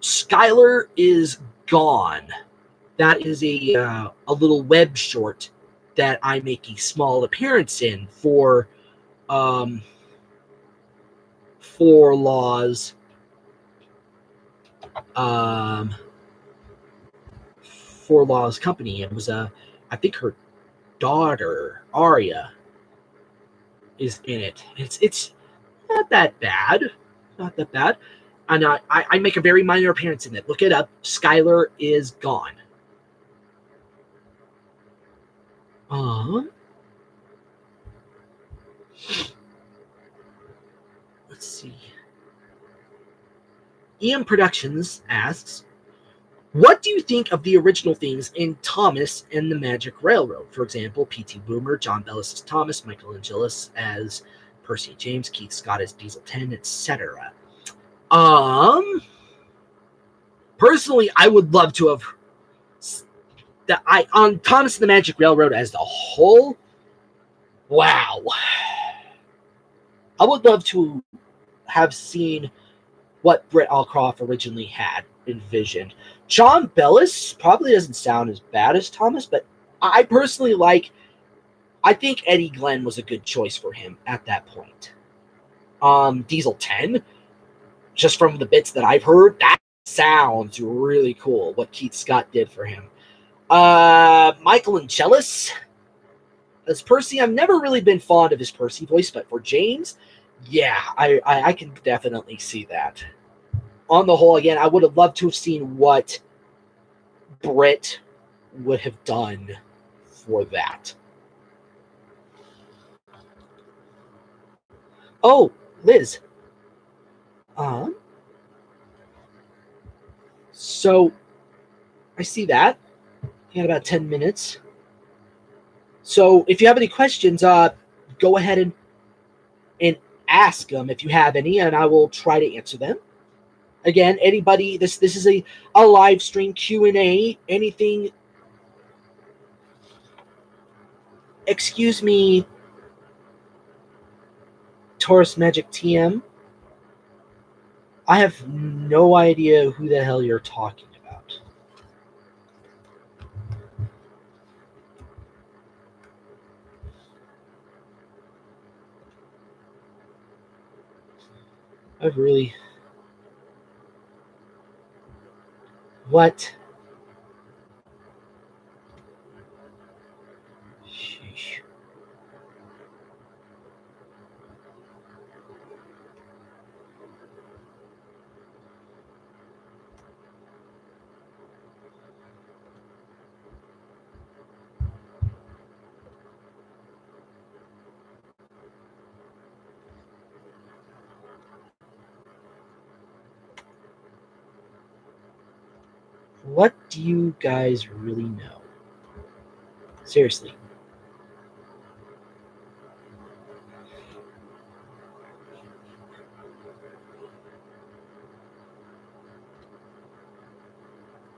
Skylar is Gone. That is a little web short that I make a small appearance in for Law's For Law's company. It was I think her daughter Aria is in it. It's not that bad, not that bad. And I make a very minor appearance in it. Look it up. Skylar is Gone. Let's see. EM Productions asks, what do you think of the original themes in Thomas and the Magic Railroad? For example, P.T. Boomer, John Bellis as Thomas, Michael Angelis as Percy James, Keith Scott as Diesel 10, etc. Personally, I would love to have on Thomas and the Magic Railroad as the whole. Wow. I would love to have seen what Britt Allcroft originally had envisioned. John Bellis probably doesn't sound as bad as Thomas, but I personally I think Eddie Glenn was a good choice for him at that point. Diesel 10, just from the bits that I've heard, that sounds really cool, what Keith Scott did for him. Michael Angelis as Percy, I've never really been fond of his Percy voice, but for James, yeah, I can definitely see that. On the whole, again, I would have loved to have seen what Britt would have done for that. Oh, Liz. So, I see that. You got about 10 minutes. So, if you have any questions, go ahead and ask them if you have any, and I will try to answer them. Again, anybody, this is a live stream Q&A. Anything, excuse me, Taurus Magic TM. I have no idea who the hell you're talking about. I've really... What? Sheesh. What do you guys really know? Seriously.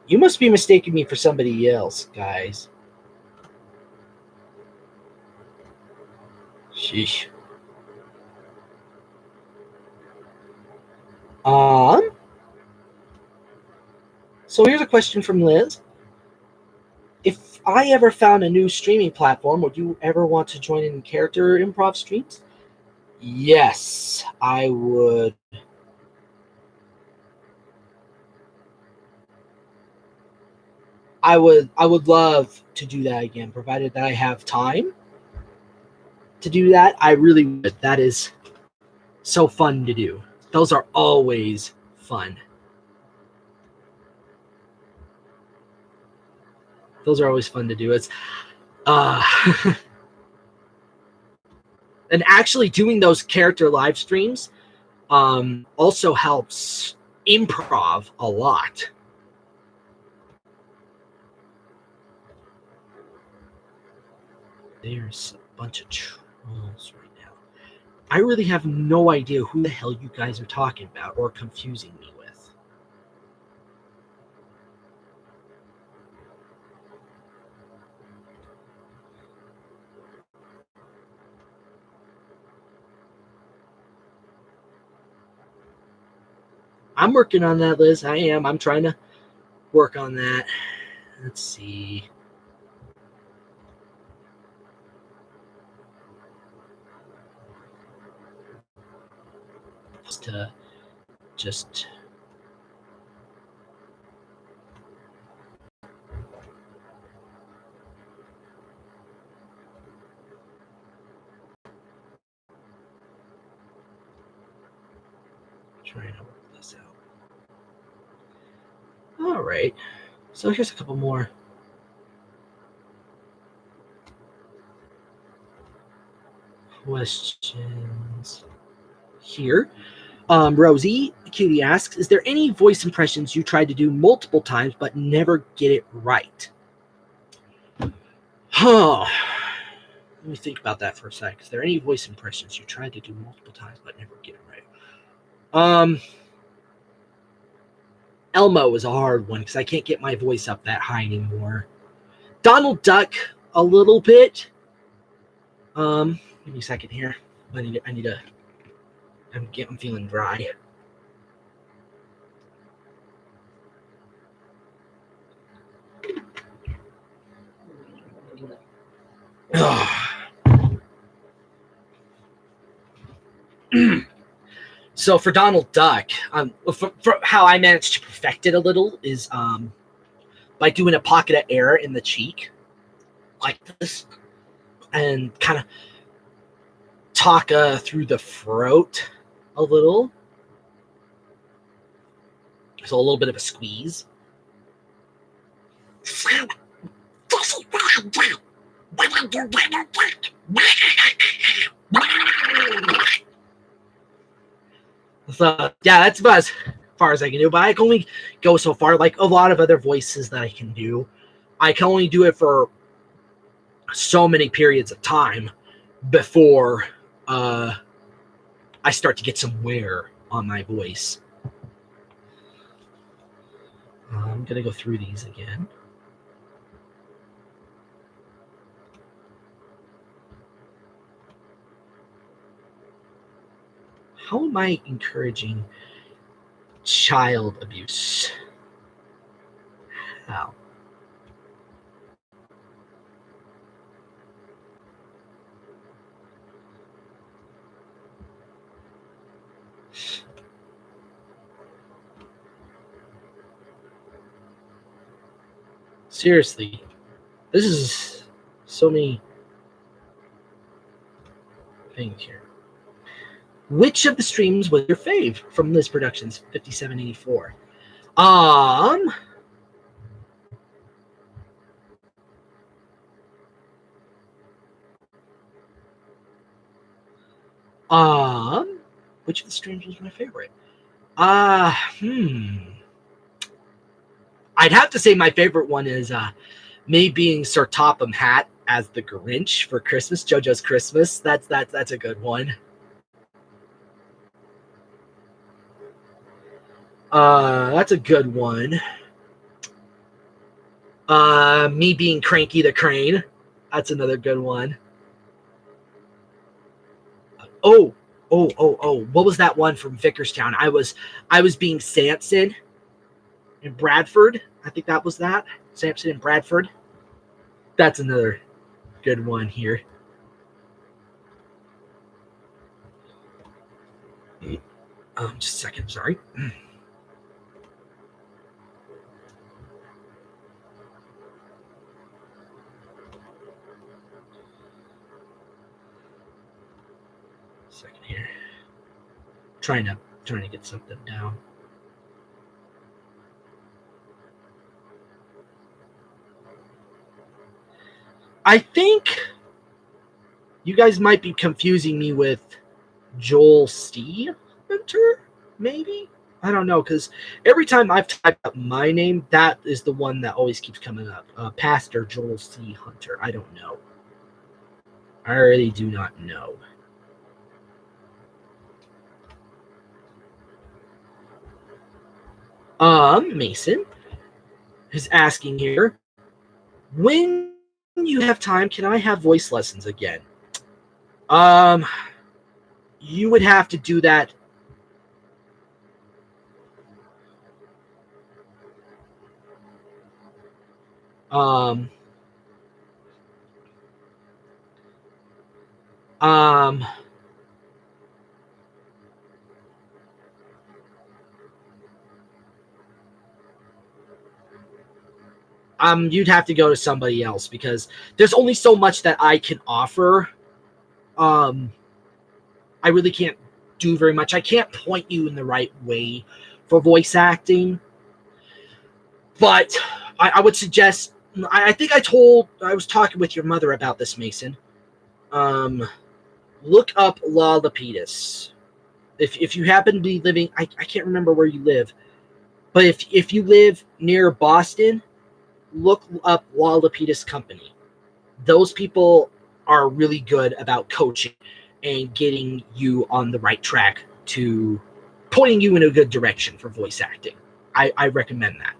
You must be mistaking me for somebody else, guys. Sheesh. So here's a question from Liz. If I ever found a new streaming platform, would you ever want to join in character improv streams? Yes, I would. I would love to do that again, provided that I have time to do that. I really would. That is so fun to do. Those are always fun. Those are always fun to do. It's and actually doing those character live streams also helps improv a lot. There's a bunch of trolls right now. I really have no idea who the hell you guys are talking about or confusing me with. I'm working on that, Liz. I am. I'm trying to work on that. Let's see. Just trying to work this out. All right. So here's a couple more. Questions here. Rosie Cutie asks, is there any voice impressions you tried to do multiple times but never get it right? Huh. Let me think about that for a sec. Is there any voice impressions you tried to do multiple times but never get it right? Elmo is a hard one because I can't get my voice up that high anymore. Donald Duck a little bit. Give me a second here. I'm feeling dry. So for Donald Duck, for how I managed to perfect it a little is by doing a pocket of air in the cheek, like this, and kind of talk through the throat a little. So a little bit of a squeeze. So yeah, that's about as far as I can do, but I can only go so far. Like a lot of other voices that I can do, I can only do it for so many periods of time before I start to get some wear on my voice. I'm gonna go through these again. How am I encouraging child abuse? How? Seriously, this is so many things here. Which of the streams was your fave from Liz Productions 5784? Which of the streams was my favorite? I'd have to say my favorite one is me being Sir Topham Hatt as the Grinch for Christmas, JoJo's Christmas. That's a good one. That's a good one. Me being Cranky the Crane. That's another good one. Oh. What was that one from Vickerstown? I was being Samson. in Bradford. I think that was that. Samson in Bradford. That's another good one here. Just a second, sorry. Second here. Trying to get something down. I think you guys might be confusing me with Joel C. Hunter, maybe? I don't know, because every time I've typed up my name, that is the one that always keeps coming up. Pastor Joel C. Hunter. I don't know. I really do not know. Mason is asking here, when you have time, can I have voice lessons again? You would have to do that. You'd have to go to somebody else because there's only so much that I can offer. I really can't do very much. I can't point you in the right way for voice acting, but I would suggest. I think I was talking with your mother about this, Mason. Look up Lollapalooza. If you happen to be living, I can't remember where you live, but if you live near Boston, look up Lollapalooza Company. Those people are really good about coaching and getting you on the right track to pointing you in a good direction for voice acting. I recommend that.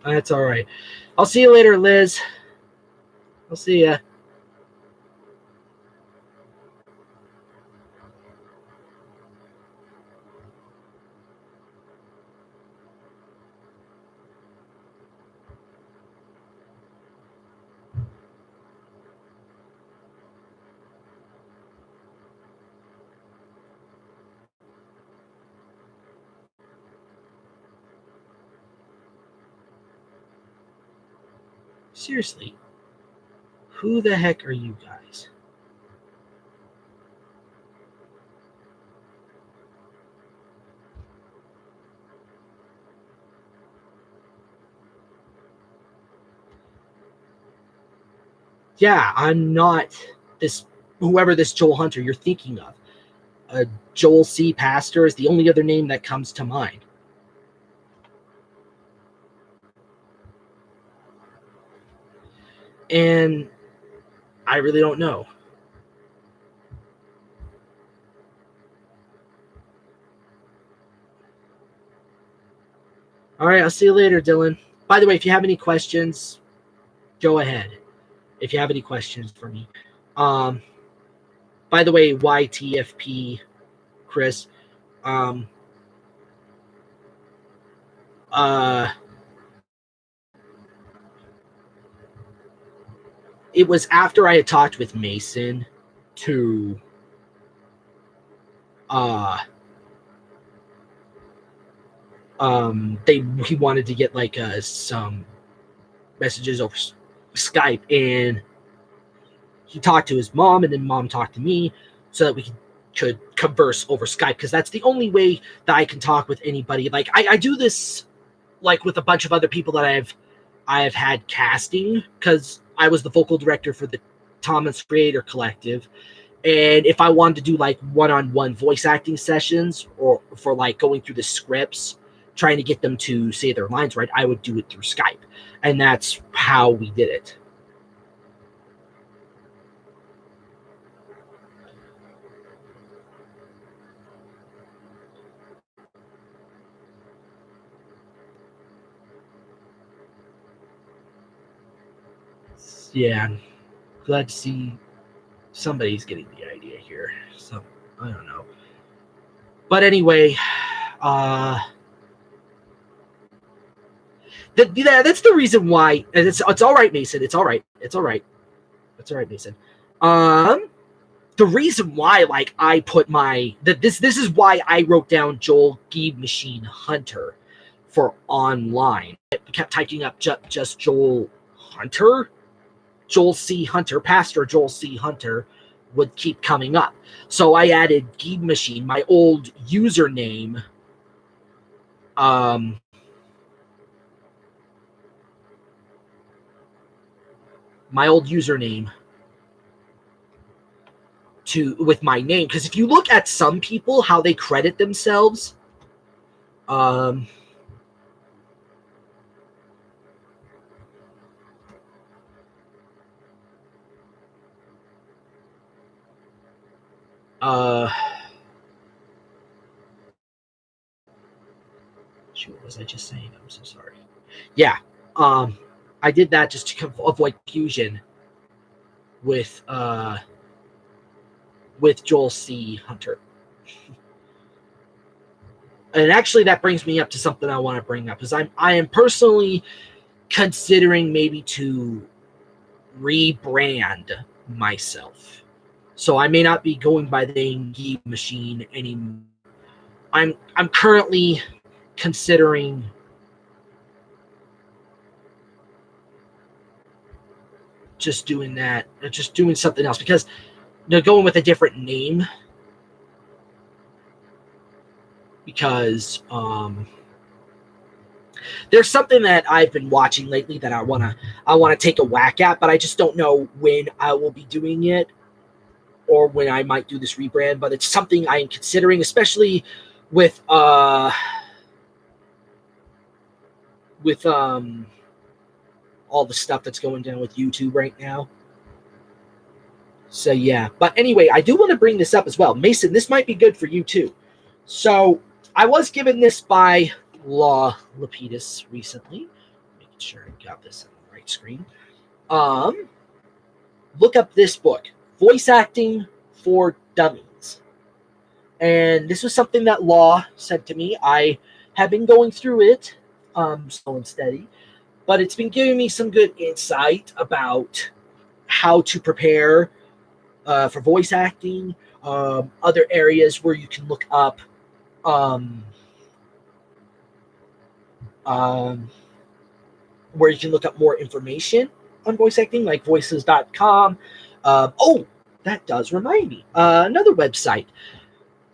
That's all right. I'll see you later, Liz. I'll see ya. Seriously, who the heck are you guys? Yeah, I'm not this whoever this Joel Hunter you're thinking of. Joel C. Pastor is the only other name that comes to mind. And I really don't know. All right, I'll see you later, Dylan. By the way, if you have any questions, go ahead. If you have any questions for me. By the way, YTFP, Chris, um, it was after I had talked with Mason to he wanted to get like some messages over Skype, and he talked to his mom, and then mom talked to me so that we could converse over Skype, because that's the only way that I can talk with anybody. Like I do this like with a bunch of other people that I've had casting, because I was the vocal director for the Thomas Creator Collective. And if I wanted to do like one-on-one voice acting sessions, or for like going through the scripts, trying to get them to say their lines right, I would do it through Skype. And that's how we did it. Yeah, I'm glad to see somebody's getting the idea here. So I don't know. But anyway, that's the reason why. And it's all right, Mason. It's all right. It's all right. It's all right, Mason. The reason why, like, I put this is why I wrote down Joel GeebMachine Hunter for online. I kept typing up just Joel Hunter, Joel C. Hunter, Pastor Joel C. Hunter would keep coming up. So I added GeebMachine, my old username. My old username with my name, because if you look at some people how they credit themselves, shoot, what was I just saying? I'm so sorry. Yeah, I did that just to avoid confusion with Joel C. Hunter. And actually, that brings me up to something I want to bring up, because I am personally considering maybe to rebrand myself. So I may not be going by the name GeebMachine anymore. I'm currently considering just doing that, just doing something else, because going with a different name, because there's something that I've been watching lately that I wanna take a whack at, but I just don't know when I will be doing it or when I might do this rebrand. But it's something I am considering, especially with all the stuff that's going down with YouTube right now. So yeah, but anyway, I do want to bring this up as well. Mason, this might be good for you too. So I was given this by Law Lapidus recently. Making sure I got this on the right screen. Look up this book, Voice Acting for Dummies. And this was something that Law sent to me. I have been going through it slow and steady, but it's been giving me some good insight about how to prepare for voice acting, other areas where you can look up where you can look up more information on voice acting, like voices.com. Oh, that does remind me. Another website,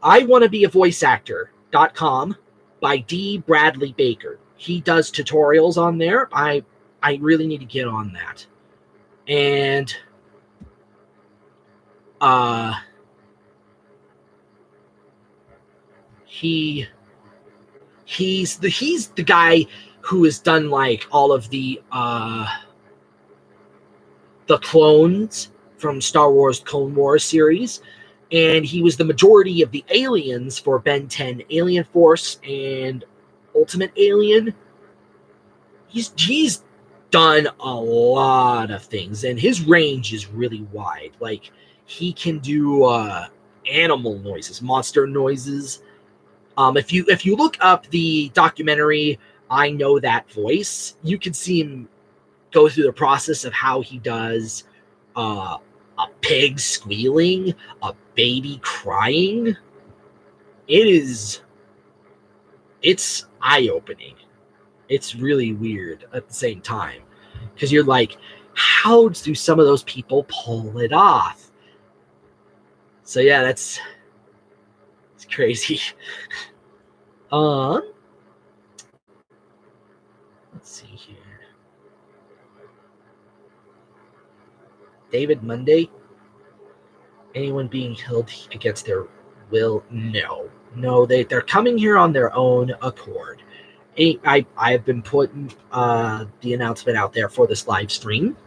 I want to be a voice actor.com by D. Bradley Baker. He does tutorials on there. I really need to get on that. And he's the guy who has done like all of the clones from Star Wars Clone Wars series, and he was the majority of the aliens for Ben 10 Alien Force and Ultimate Alien. He's done a lot of things, and his range is really wide. Like, he can do animal noises, monster noises. If you look up the documentary I Know That Voice, you can see him go through the process of how he does a pig squealing, a baby crying. It's eye-opening. It's really weird at the same time, because you're like, how do some of those people pull it off? So yeah, it's crazy. Let's see here. David Monday. Anyone being held against their will? No, they're coming here on their own accord. I've been putting the announcement out there for this live stream.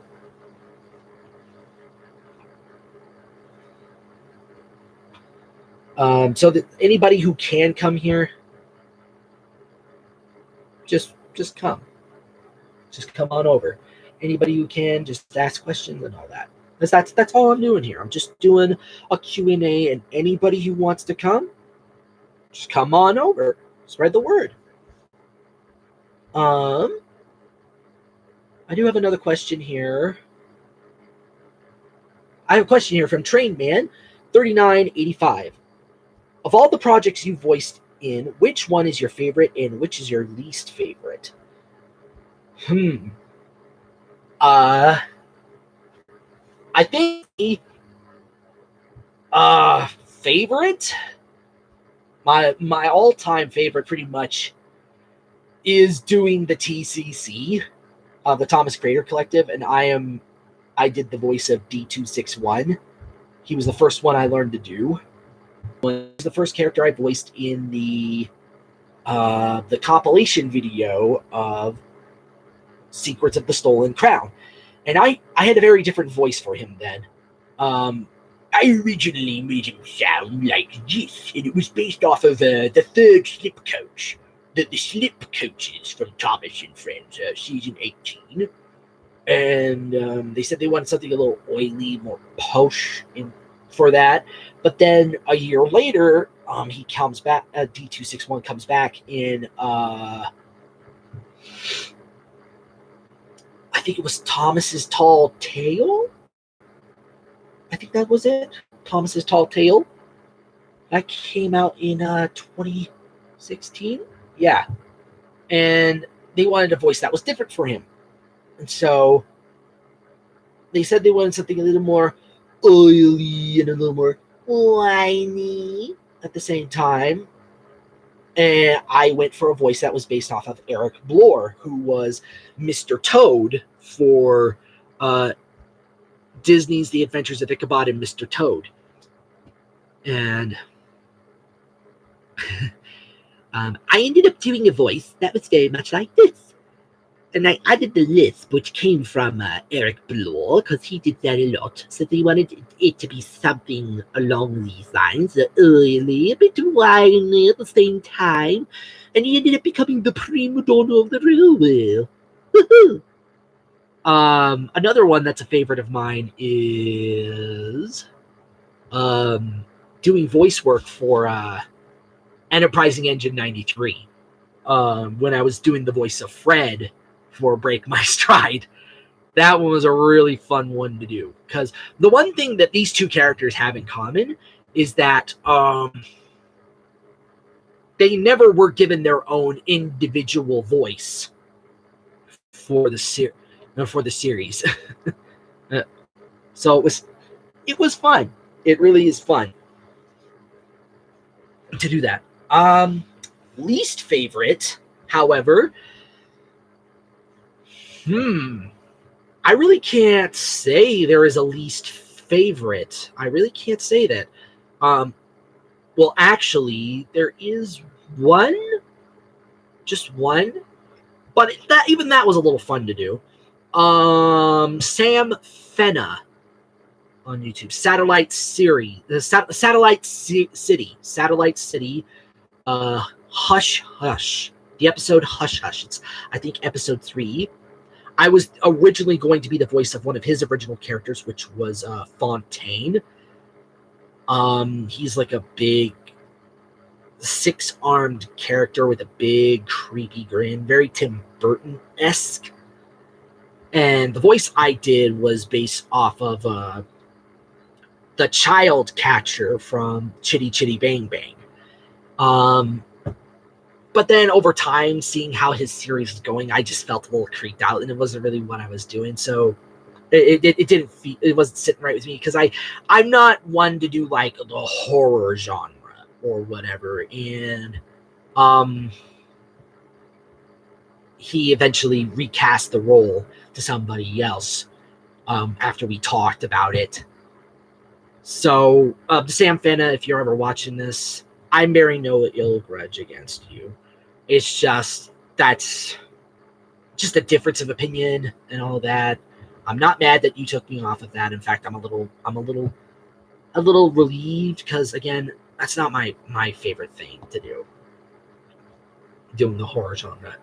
So that anybody who can come here, just come on over. Anybody who can, just ask questions and all that. That's all I'm doing here. I'm just doing a Q&A, and anybody who wants to come, just come on over. Spread the word. I do have another question here. I have a question here from Train Man 3985. Of all the projects you've voiced in, which one is your favorite and which is your least favorite? I think favorite, my all-time favorite pretty much is doing the TCC, the Thomas Creator Collective, and I did the voice of D261. He was the first one I learned to do. He was the first character I voiced in the compilation video of Secrets of the Stolen Crown. And I had a very different voice for him then. I originally made him sound like this, and it was based off of the third slip coach, the slip coaches from Thomas and Friends, season 18. And they said they wanted something a little oily, more posh for that. But then a year later, he comes back, D261 comes back in, I think it was Thomas's Tall Tale? I think that was it. Thomas's Tall Tale. That came out in 2016. Yeah. And they wanted a voice that was different for him. And so they said they wanted something a little more oily and a little more whiny at the same time. And I went for a voice that was based off of Eric Blore, who was Mr. Toad for Disney's The Adventures of Ichabod and Mr. Toad. And I ended up doing a voice that was very much like this. And I added the lisp, which came from Eric Blore, because he did that a lot. So they wanted it to be something along these lines, oily, a bit whiny at the same time. And he ended up becoming the prima donna of the railway. Woohoo! Another one that's a favorite of mine is doing voice work for Enterprising Engine 93. When I was doing the voice of Fred for Break My Stride. That one was a really fun one to do. Because the one thing that these two characters have in common is that they never were given their own individual voice for the series. So it was fun. It really is fun to do that. Least favorite, however, I really can't say there is a least favorite. I really can't say that. Well, actually, there is one, just one, but even that was a little fun to do. Sam Fenna on YouTube, Satellite City, Hush Hush, the episode Hush Hush. It's, I think, episode 3. I was originally going to be the voice of one of his original characters, which was Fontaine. He's like a big 6-armed character with a big creepy grin, very Tim Burton-esque. And the voice I did was based off of the child catcher from Chitty Chitty Bang Bang. But then over time, seeing how his series was going, I just felt a little creeped out, and it wasn't really what I was doing. So it wasn't sitting right with me, because I'm not one to do like the horror genre or whatever. And he eventually recast the role to somebody else after we talked about it. So Sam Fenna, if you're ever watching this, I'm bearing no ill grudge against you. It's just, that's just a difference of opinion and all that. I'm not mad that you took me off of that. In fact, I'm a little relieved, because again, that's not my favorite thing to do. Doing the horror genre.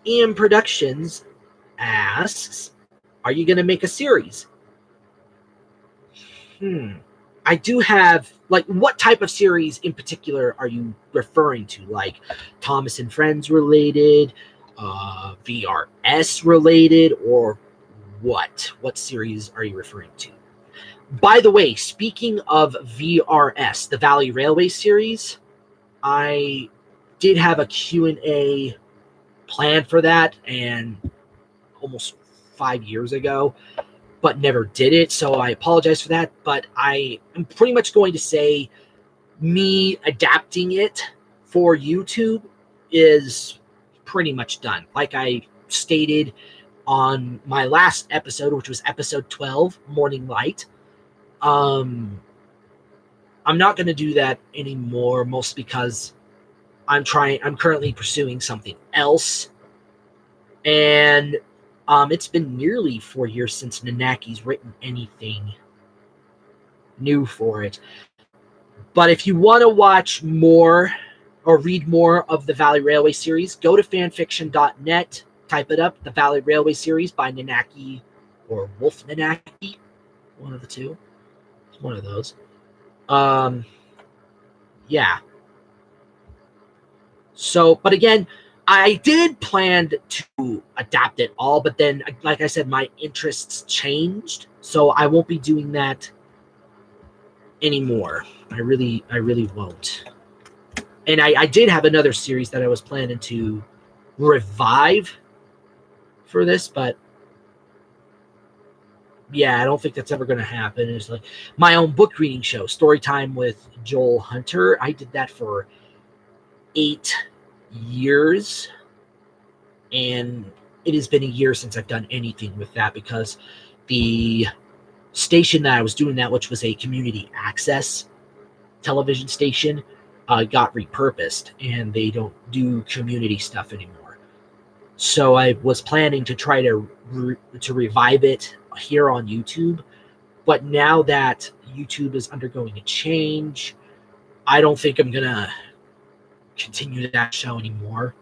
Ian Productions asks, are you going to make a series? I do have, like, what type of series in particular are you referring to? Like Thomas and Friends related, VRS related, or what? What series are you referring to? By the way, speaking of VRS, the Valley Railway series, I did have a Q&A planned for that, and almost 5 years ago, but never did it. So I apologize for that. But I am pretty much going to say me adapting it for YouTube is pretty much done. Like I stated on my last episode, which was episode 12, Morning Light. I'm not going to do that anymore, mostly because I'm currently pursuing something else. And it's been nearly 4 years since Nanaki's written anything new for it. But if you want to watch more or read more of the Valley Railway series, go to fanfiction.net, type it up, the Valley Railway series by Nanaki or Wolf Nanaki, one of the two. It's one of those. Yeah. So, but again, I did plan to adapt it all, but then, like I said, my interests changed, so I won't be doing that anymore. I really won't. And I did have another series that I was planning to revive for this, but yeah, I don't think that's ever going to happen. It's like my own book reading show, Storytime with Joel Hunter. I did that for 8 years, and it has been a year since I've done anything with that because the station that I was doing that, which was a community access television station, got repurposed, and they don't do community stuff anymore. So I was planning to try to revive it here on YouTube, but now that YouTube is undergoing a change, I don't think I'm gonna continue that show anymore.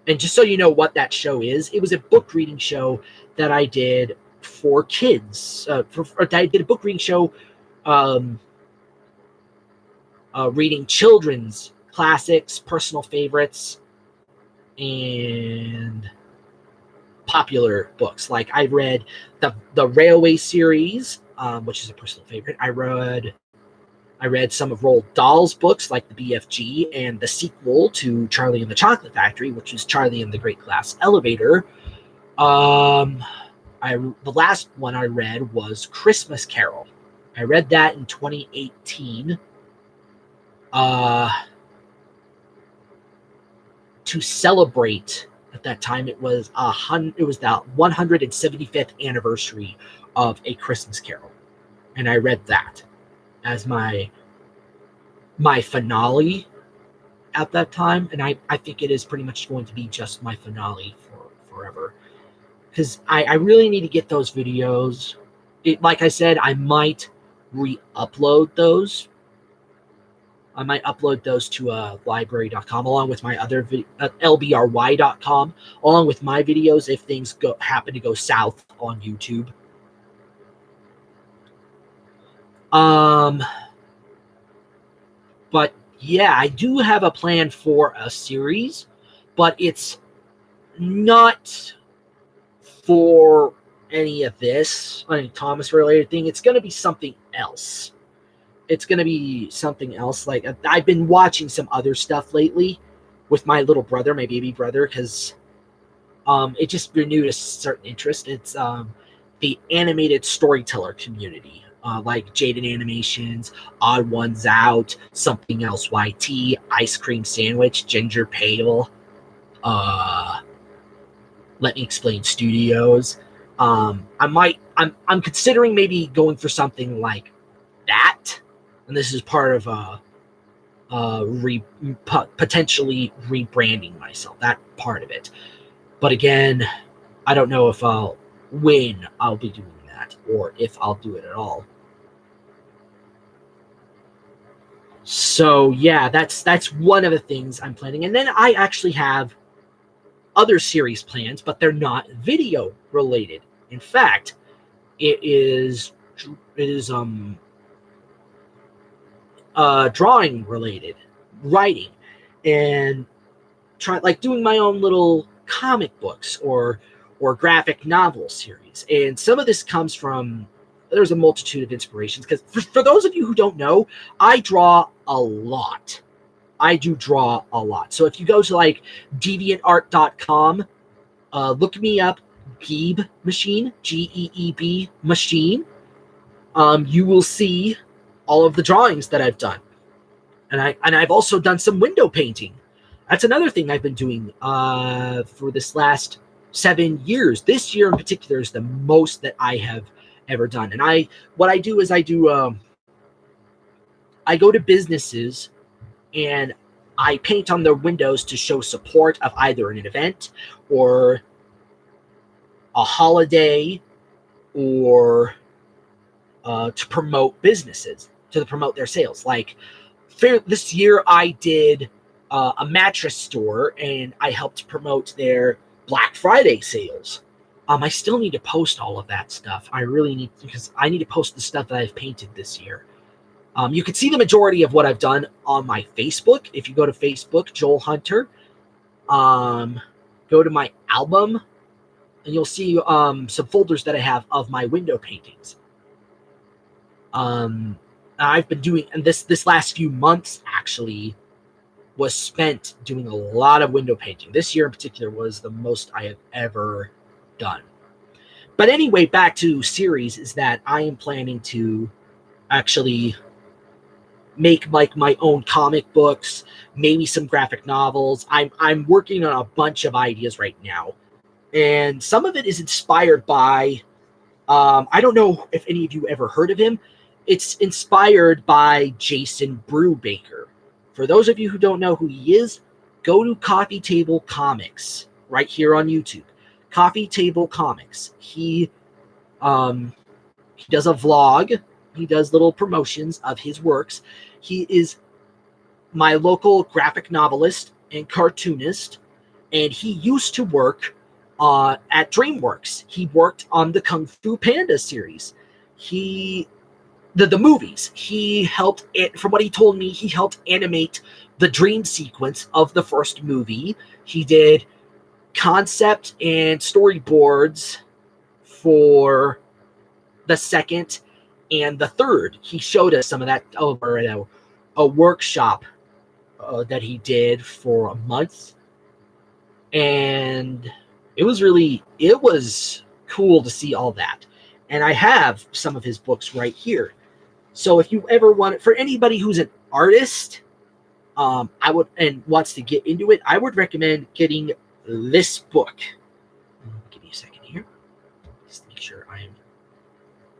And just so you know what that show is, it was a book reading show that I did for kids. I did a book reading show reading children's classics, personal favorites, and popular books. Like I read the Railway series, which is a personal favorite. I read some of Roald Dahl's books, like the BFG, and the sequel to Charlie and the Chocolate Factory, which is Charlie and the Great Glass Elevator. The last one I read was Christmas Carol. I read that in 2018. To celebrate at that time, it was the 175th anniversary of A Christmas Carol, and I read that as my finale at that time, and I think it is pretty much going to be just my finale for forever, because I really need to get those videos. Like I said, I might re-upload those. I might upload those to library.com along with my other lbry.com, along with my videos if things happen to go south on YouTube. But yeah, I do have a plan for a series, but it's not for any of this, any Thomas related thing. It's going to be something else. It's going to be something else. Like I've been watching some other stuff lately with my little brother, my baby brother, because it just renewed a certain interest. It's the animated storyteller community, like Jaden Animations, Odd Ones Out, Something Else YT, Ice Cream Sandwich, Ginger Pale, Let Me Explain Studios. I'm considering maybe going for something like that, and this is part of potentially rebranding myself. That part of it. But again, I don't know when I'll be doing that, or if I'll do it at all. So yeah, that's one of the things I'm planning. And then I actually have other series plans, but they're not video related. In fact, it is drawing related, writing, and doing my own little comic books or graphic novel series. And some of this comes from, there's a multitude of inspirations, because for those of you who don't know, I draw a lot. I do draw a lot. So if you go to like deviantart.com, look me up, GeebMachine, Geeb machine. You will see all of the drawings that I've done, and I've also done some window painting. That's another thing I've been doing for this last 7 years. This year in particular is the most that I have ever done. And what I do is I go to businesses and I paint on their windows to show support of either an event or a holiday, or to promote businesses, to promote their sales. Like this year I did a mattress store, and I helped promote their Black Friday sales. I still need to post all of that stuff. I really need, because I need to post the stuff that I've painted this year. You can see the majority of what I've done on my Facebook. If you go to Facebook, Joel Hunter, go to my album, and you'll see some folders that I have of my window paintings. I've been doing, and this last few months actually was spent doing a lot of window painting. This year in particular was the most I have ever done. But anyway, back to series, is that I am planning to actually make like my own comic books, maybe some graphic novels. I'm working on a bunch of ideas right now, and some of it is inspired by I don't know if any of you ever heard of him. It's inspired by Jason Brubaker. For those of you who don't know who he is, go to Coffee Table Comics right here on YouTube. Coffee Table Comics. He does a vlog. He does little promotions of his works. He is my local graphic novelist and cartoonist, and he used to work at DreamWorks. He worked on the Kung Fu Panda series. The movies. He helped it, from what he told me, he helped animate the dream sequence of the first movie. He did concept and storyboards for the second and the third. He showed us some of that over at a workshop that he did for a month, and it was cool to see all that. And I have some of his books right here. So if you ever want, for anybody who's an artist, I would, and wants to get into it, I would recommend getting this book. Give me a second here. Just make sure I am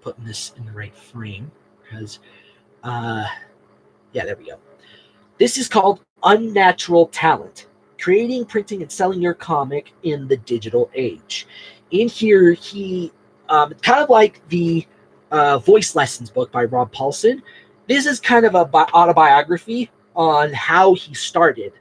putting this in the right frame, because yeah, there we go. This is called Unnatural Talent: Creating, Printing, and Selling Your Comic in the Digital Age. In here, he kind of like the Voice Lessons book by Rob Paulson. This is kind of a autobiography on how he started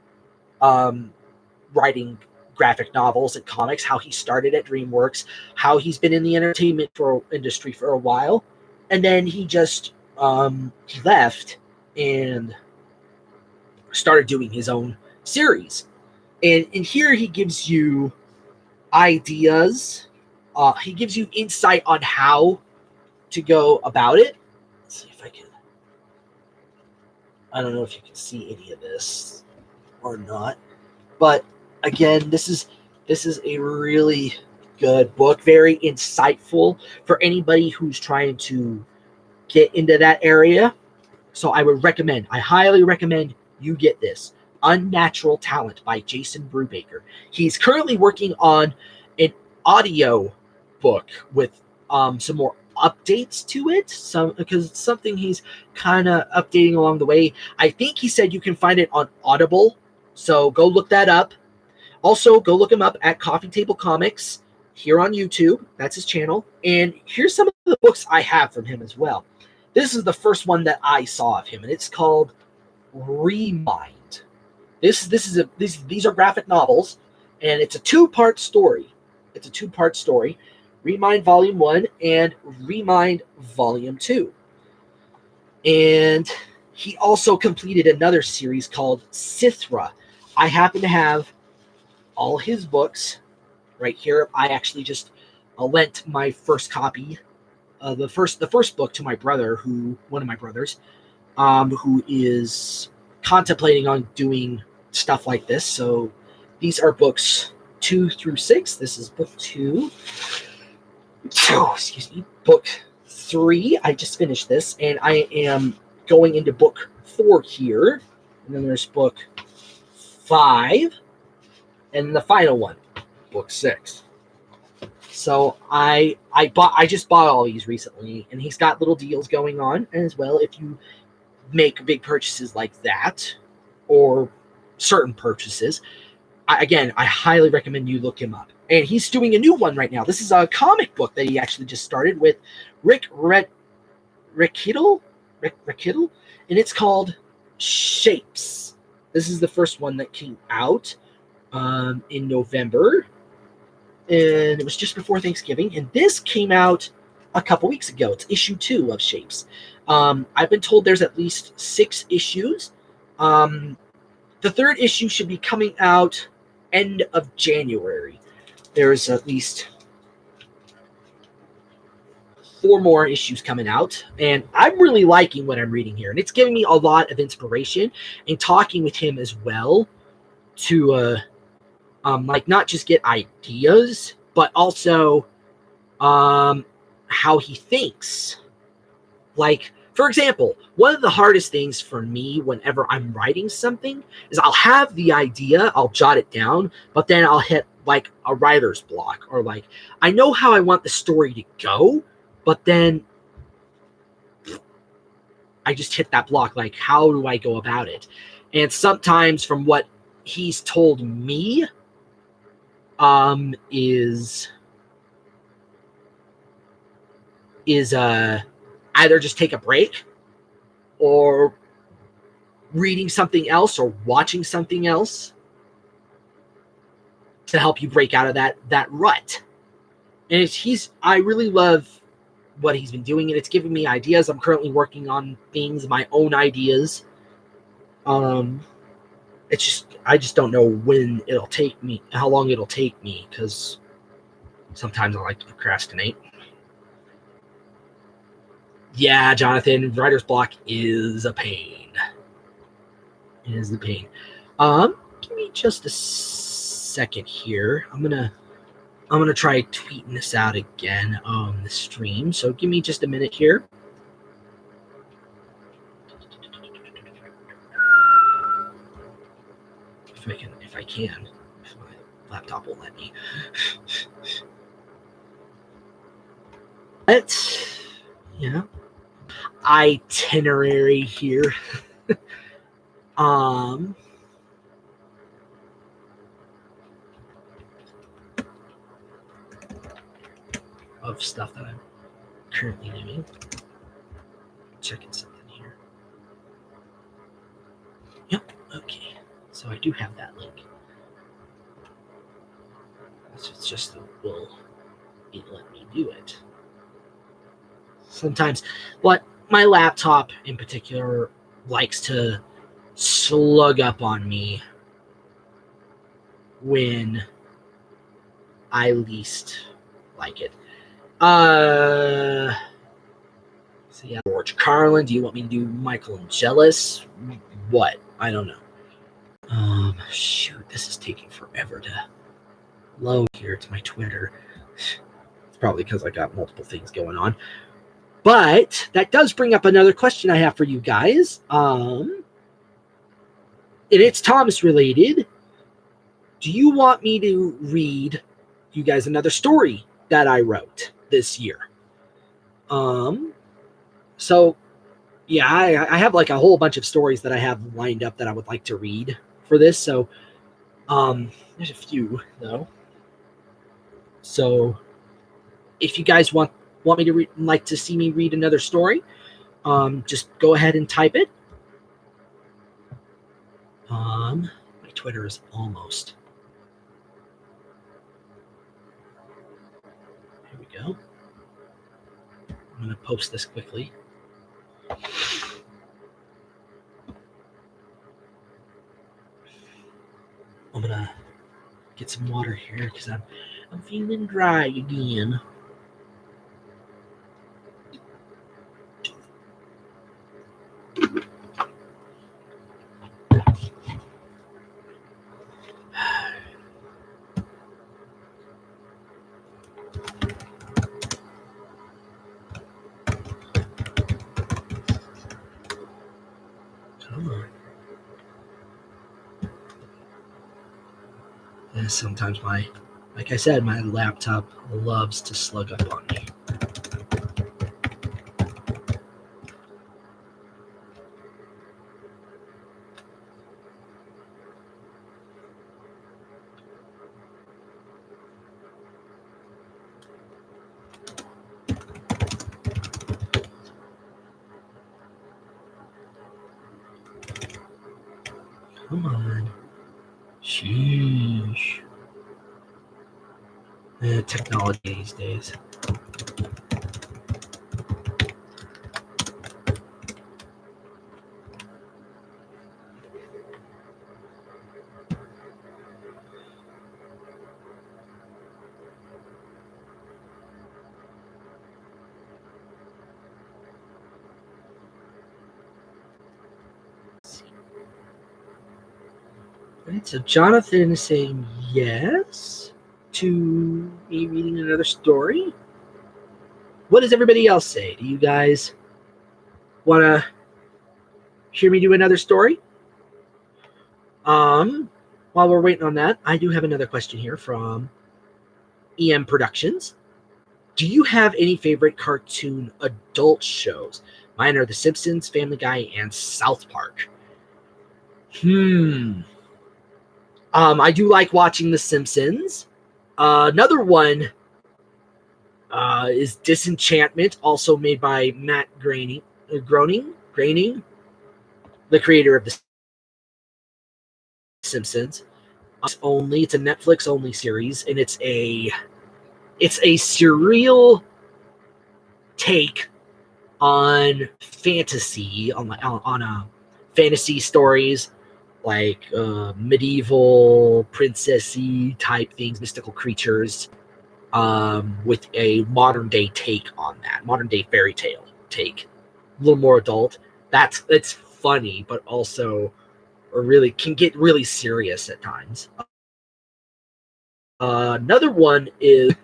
writing graphic novels and comics, how he started at DreamWorks, how he's been in the entertainment industry for a while, and then he just he left and started doing his own series. And in here, he gives you ideas. He gives you insight on how to go about it. Let's see if I can. I don't know if you can see any of this or not, but again, this is a really good book, very insightful for anybody who's trying to get into that area. So I highly recommend you get this. Unnatural Talent by Jason Brubaker. He's currently working on an audio book with some more updates to it, because it's something he's kind of updating along the way. I think he said you can find it on Audible, so go look that up. Also, go look him up at Coffee Table Comics here on YouTube. That's his channel. And here's some of the books I have from him as well. This is the first one that I saw of him, and it's called Remind. These are graphic novels, And it's a two-part story. It's a two-part story. Remind Volume 1 and Remind Volume 2. And he also completed another series called Sithra. I happen to have all his books right here. I actually just lent my first copy, the first book to my brother, one of my brothers, who is contemplating on doing stuff like this. So these are books 2 through 6. This is book 2. Oh, excuse me. Book 3. I just finished this, and I am going into book 4 here. And then there's book 5, and the final one, book 6. So I just bought all these recently, and he's got little deals going on as well. If you make big purchases like that, or certain purchases, I highly recommend you look him up. And he's doing a new one right now. This is a comic book that he actually just started with Rick Rickittle, and it's called Shapes. This is the first one that came out in November, and it was just before Thanksgiving. And this came out a couple weeks ago. It's issue 2 of Shapes. I've been told there's at least 6 issues. The 3rd issue should be coming out end of January. There's at least 4 more issues coming out, and I'm really liking what I'm reading here, and it's giving me a lot of inspiration. And talking with him as well to like not just get ideas, but also how he thinks. Like, for example, one of the hardest things for me whenever I'm writing something is I'll have the idea, I'll jot it down, but then I'll hit like a writer's block, or like I know how I want the story to go, but then I just hit that block. Like, how do I go about it? And sometimes, from what he's told me, is either just take a break, or reading something else, or watching something else to help you break out of that rut. And I really love what he's been doing, and it's giving me ideas. I'm currently working on things, my own ideas. It's just, I just don't know when it'll take me, how long it'll take me, because sometimes I like to procrastinate. Yeah, Jonathan, writer's block is a pain. It is the pain. Give me just a second here. I'm gonna try tweeting this out again on the stream. So give me just a minute here. If I can. If my laptop will let me. But yeah. Itinerary here. Of stuff that I'm currently doing. Checking something here. Yep, okay. So I do have that link. It's just that will it let me do it. Sometimes what my laptop in particular likes to slug up on me when I least like it. So yeah, George Carlin. Do you want me to do Michael and Jealous? What? I don't know. Shoot, this is taking forever to load here to my Twitter. It's probably because I got multiple things going on. But that does bring up another question I have for you guys. And it's Thomas related. Do you want me to read you guys another story that I wrote this year? So yeah, I have like a whole bunch of stories that I have lined up that I would like to read for this. So there's a few though. So if you guys want me to like to see me read another story, just go ahead and type it. My Twitter is almost we go. I'm going to post this quickly. I'm going to get some water here because I'm feeling dry again. Come on. And sometimes like I said, my laptop loves to slug up on me. Come on. Sheesh. Technology these days. Right, so Jonathan is saying yes to me reading another story. What does everybody else say? Do you guys want to hear me do another story? While we're waiting on that, I do have another question here from EM Productions. Do you have any favorite cartoon adult shows? Mine are The Simpsons, Family Guy, and South Park. I do like watching The Simpsons. Another one is Disenchantment, also made by Matt Groening, the creator of The Simpsons. It's a Netflix only series, and it's a surreal take on fantasy, on fantasy stories, like medieval princessy type things, mystical creatures, with a modern day take on that, modern day fairy tale take, a little more adult. It's funny, but also really can get really serious at times. Another one is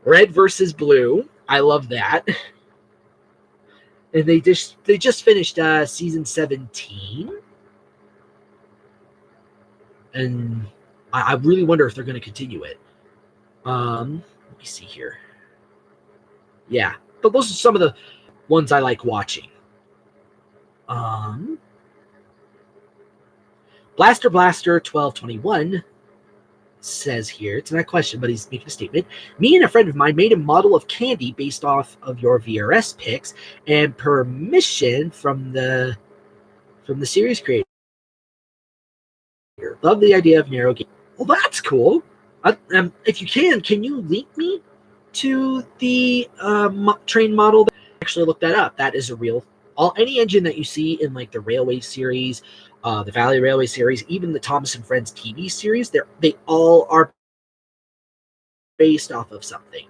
Red versus Blue. I love that. And they just finished season 17. And I really wonder if they're going to continue it. Let me see here. Yeah, but those are some of the ones I like watching. Blaster 1221 says here, it's not a question, but he's making a statement. Me and a friend of mine made a model of candy based off of your VRS picks and permission from the series creator. Love the idea of narrow game. Well, that's cool. If you can you link me to the train model? Actually look that up. That is a real, any engine that you see in like the Railway series, the Valley Railway series, even the Thomas and Friends TV series, they all are based off of something.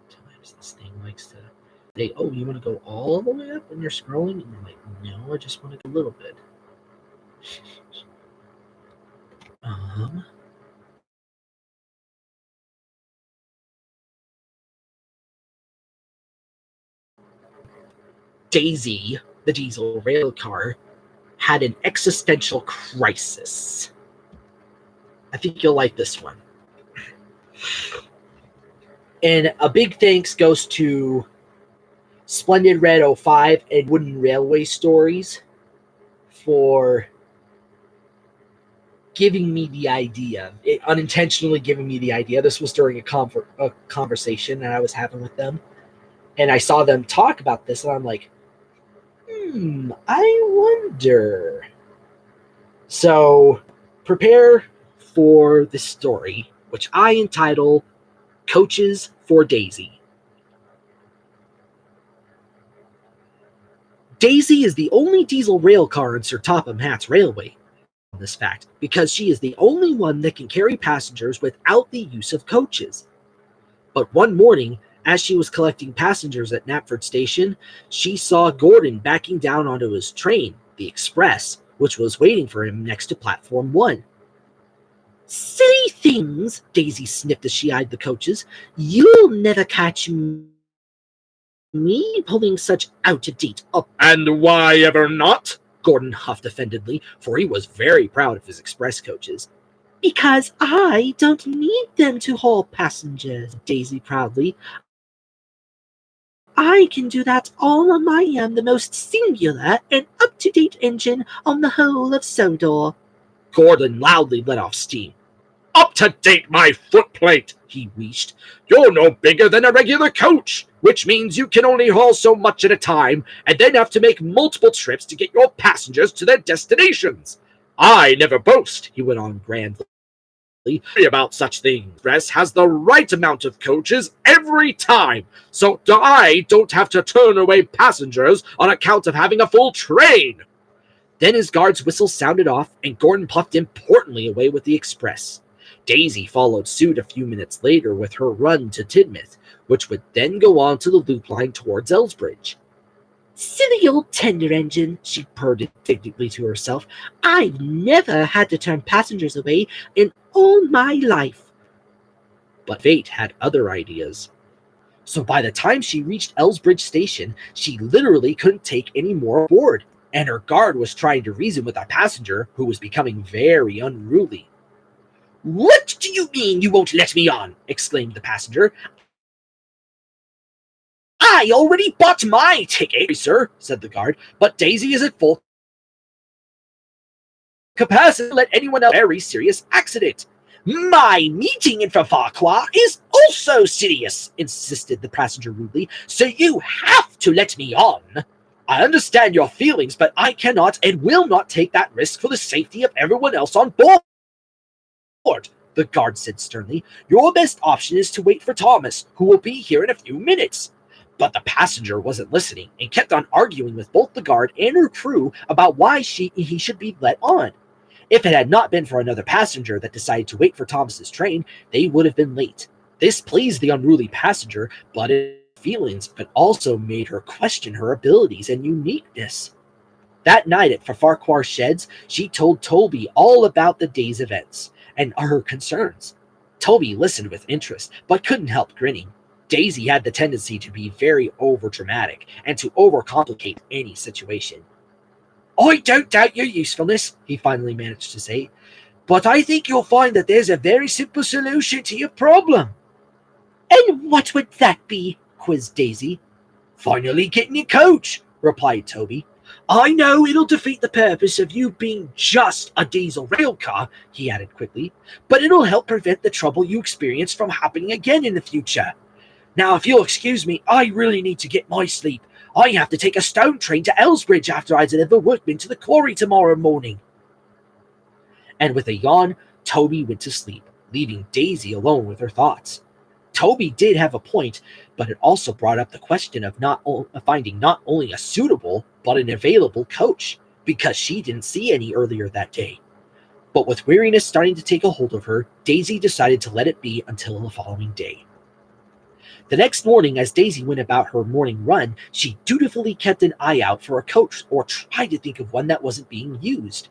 Sometimes this thing likes to say, oh, you want to go all the way up and you're scrolling? And you're like, no, I just want to go a little bit. Daisy, the diesel rail car, had an existential crisis. I think you'll like this one. And a big thanks goes to Splendid Red 05 and Wooden Railway Stories for giving me the idea, unintentionally giving me the idea. This was during a conversation that I was having with them, and I saw them talk about this, and I'm like, I wonder. So prepare for the story, which I entitle Coaches for Daisy. Daisy is the only diesel rail car in Sir Topham Hatt's railway. This fact, because she is the only one that can carry passengers without the use of coaches. But one morning, as she was collecting passengers at Knapford Station, she saw Gordon backing down onto his train, the Express, which was waiting for him next to Platform 1. Silly things, Daisy sniffed as she eyed the coaches. You'll never catch me pulling such out-of-date up. And why ever not? Gordon huffed offendedly, for he was very proud of his express coaches. Because I don't need them to haul passengers, Daisy proudly. I can do that all on my own, the most singular and up-to-date engine on the whole of Sodor. Gordon loudly let off steam. Up to date, my footplate, he wheezed. You're no bigger than a regular coach, which means you can only haul so much at a time and then have to make multiple trips to get your passengers to their destinations. I never boast, he went on grandly, about such things. Express has the right amount of coaches every time, so I don't have to turn away passengers on account of having a full train. Then his guard's whistle sounded off, and Gordon puffed importantly away with the express. Daisy followed suit a few minutes later with her run to Tidmouth, which would then go on to the loop line towards Elsbridge. Silly old tender engine, she purred indignantly to herself. I've never had to turn passengers away in all my life. But fate had other ideas. So by the time she reached Elsbridge Station, she literally couldn't take any more aboard, and her guard was trying to reason with a passenger who was becoming very unruly. What do you mean you won't let me on? Exclaimed the passenger. I already bought my ticket, sir, said the guard, but Daisy is at full capacity to let anyone else. Very serious accident. My meeting in Farquhar is also serious, insisted the passenger rudely, so you have to let me on. I understand your feelings, but I cannot and will not take that risk for the safety of everyone else on board, the guard said sternly. Your best option is to wait for Thomas, who will be here in a few minutes. But the passenger wasn't listening and kept on arguing with both the guard and her crew about why he should be let on. If it had not been for another passenger that decided to wait for Thomas's train, they would have been late. This pleased the unruly passenger, but feelings, but also made her question her abilities and uniqueness. That night at Farquhar Sheds, she told Toby all about the day's events and her concerns. Toby listened with interest, but couldn't help grinning. Daisy had the tendency to be very overdramatic and to overcomplicate any situation. I don't doubt your usefulness, he finally managed to say, but I think you'll find that there's a very simple solution to your problem. And what would that be? Quizzed Daisy. Finally getting a coach, replied Toby. I know it'll defeat the purpose of you being just a diesel rail car, he added quickly, but it'll help prevent the trouble you experienced from happening again in the future. Now, if you'll excuse me, I really need to get my sleep. I have to take a stone train to Elsbridge after I deliver workmen to the quarry tomorrow morning. And with a yawn, Toby went to sleep, leaving Daisy alone with her thoughts. Toby did have a point, but it also brought up the question of finding not only a suitable, but an available coach, because she didn't see any earlier that day. But with weariness starting to take a hold of her, Daisy decided to let it be until the following day. The next morning, as Daisy went about her morning run, she dutifully kept an eye out for a coach or tried to think of one that wasn't being used.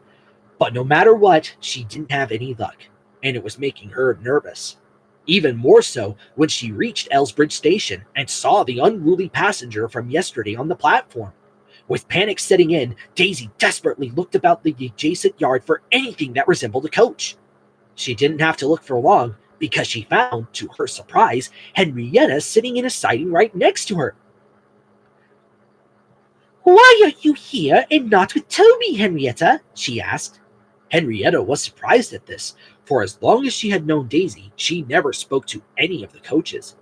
But no matter what, she didn't have any luck, and it was making her nervous. Even more so when she reached Elsbridge Station and saw the unruly passenger from yesterday on the platform. With panic setting in, Daisy desperately looked about the adjacent yard for anything that resembled a coach. She didn't have to look for long, because she found, to her surprise, Henrietta sitting in a siding right next to her. Why are you here and not with Toby, Henrietta? She asked. Henrietta was surprised at this. For as long as she had known Daisy, she never spoke to any of the coaches.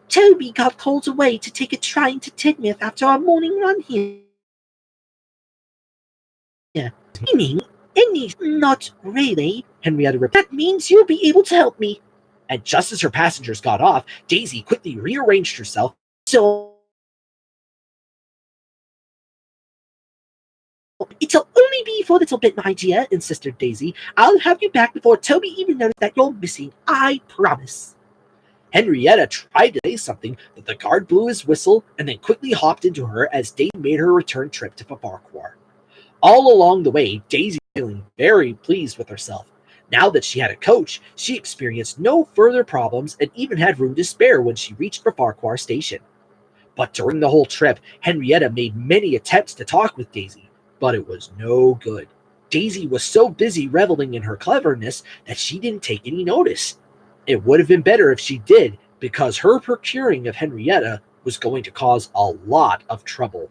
Toby got called away to take a train to Tidmouth after our morning run here. Meaning not really, Henrietta replied. That means you'll be able to help me. And just as her passengers got off, Daisy quickly rearranged herself. So it'll only be for a little bit, my dear, insisted Daisy. I'll have you back before Toby even notices that you're missing, I promise. Henrietta tried to say something, but the guard blew his whistle and then quickly hopped into her as Daisy made her return trip to Farquhar. All along the way, Daisy was feeling very pleased with herself. Now that she had a coach, she experienced no further problems and even had room to spare when she reached Farquhar station. But during the whole trip, Henrietta made many attempts to talk with Daisy, but it was no good. Daisy was so busy reveling in her cleverness that she didn't take any notice. It would have been better if she did, because her procuring of Henrietta was going to cause a lot of trouble.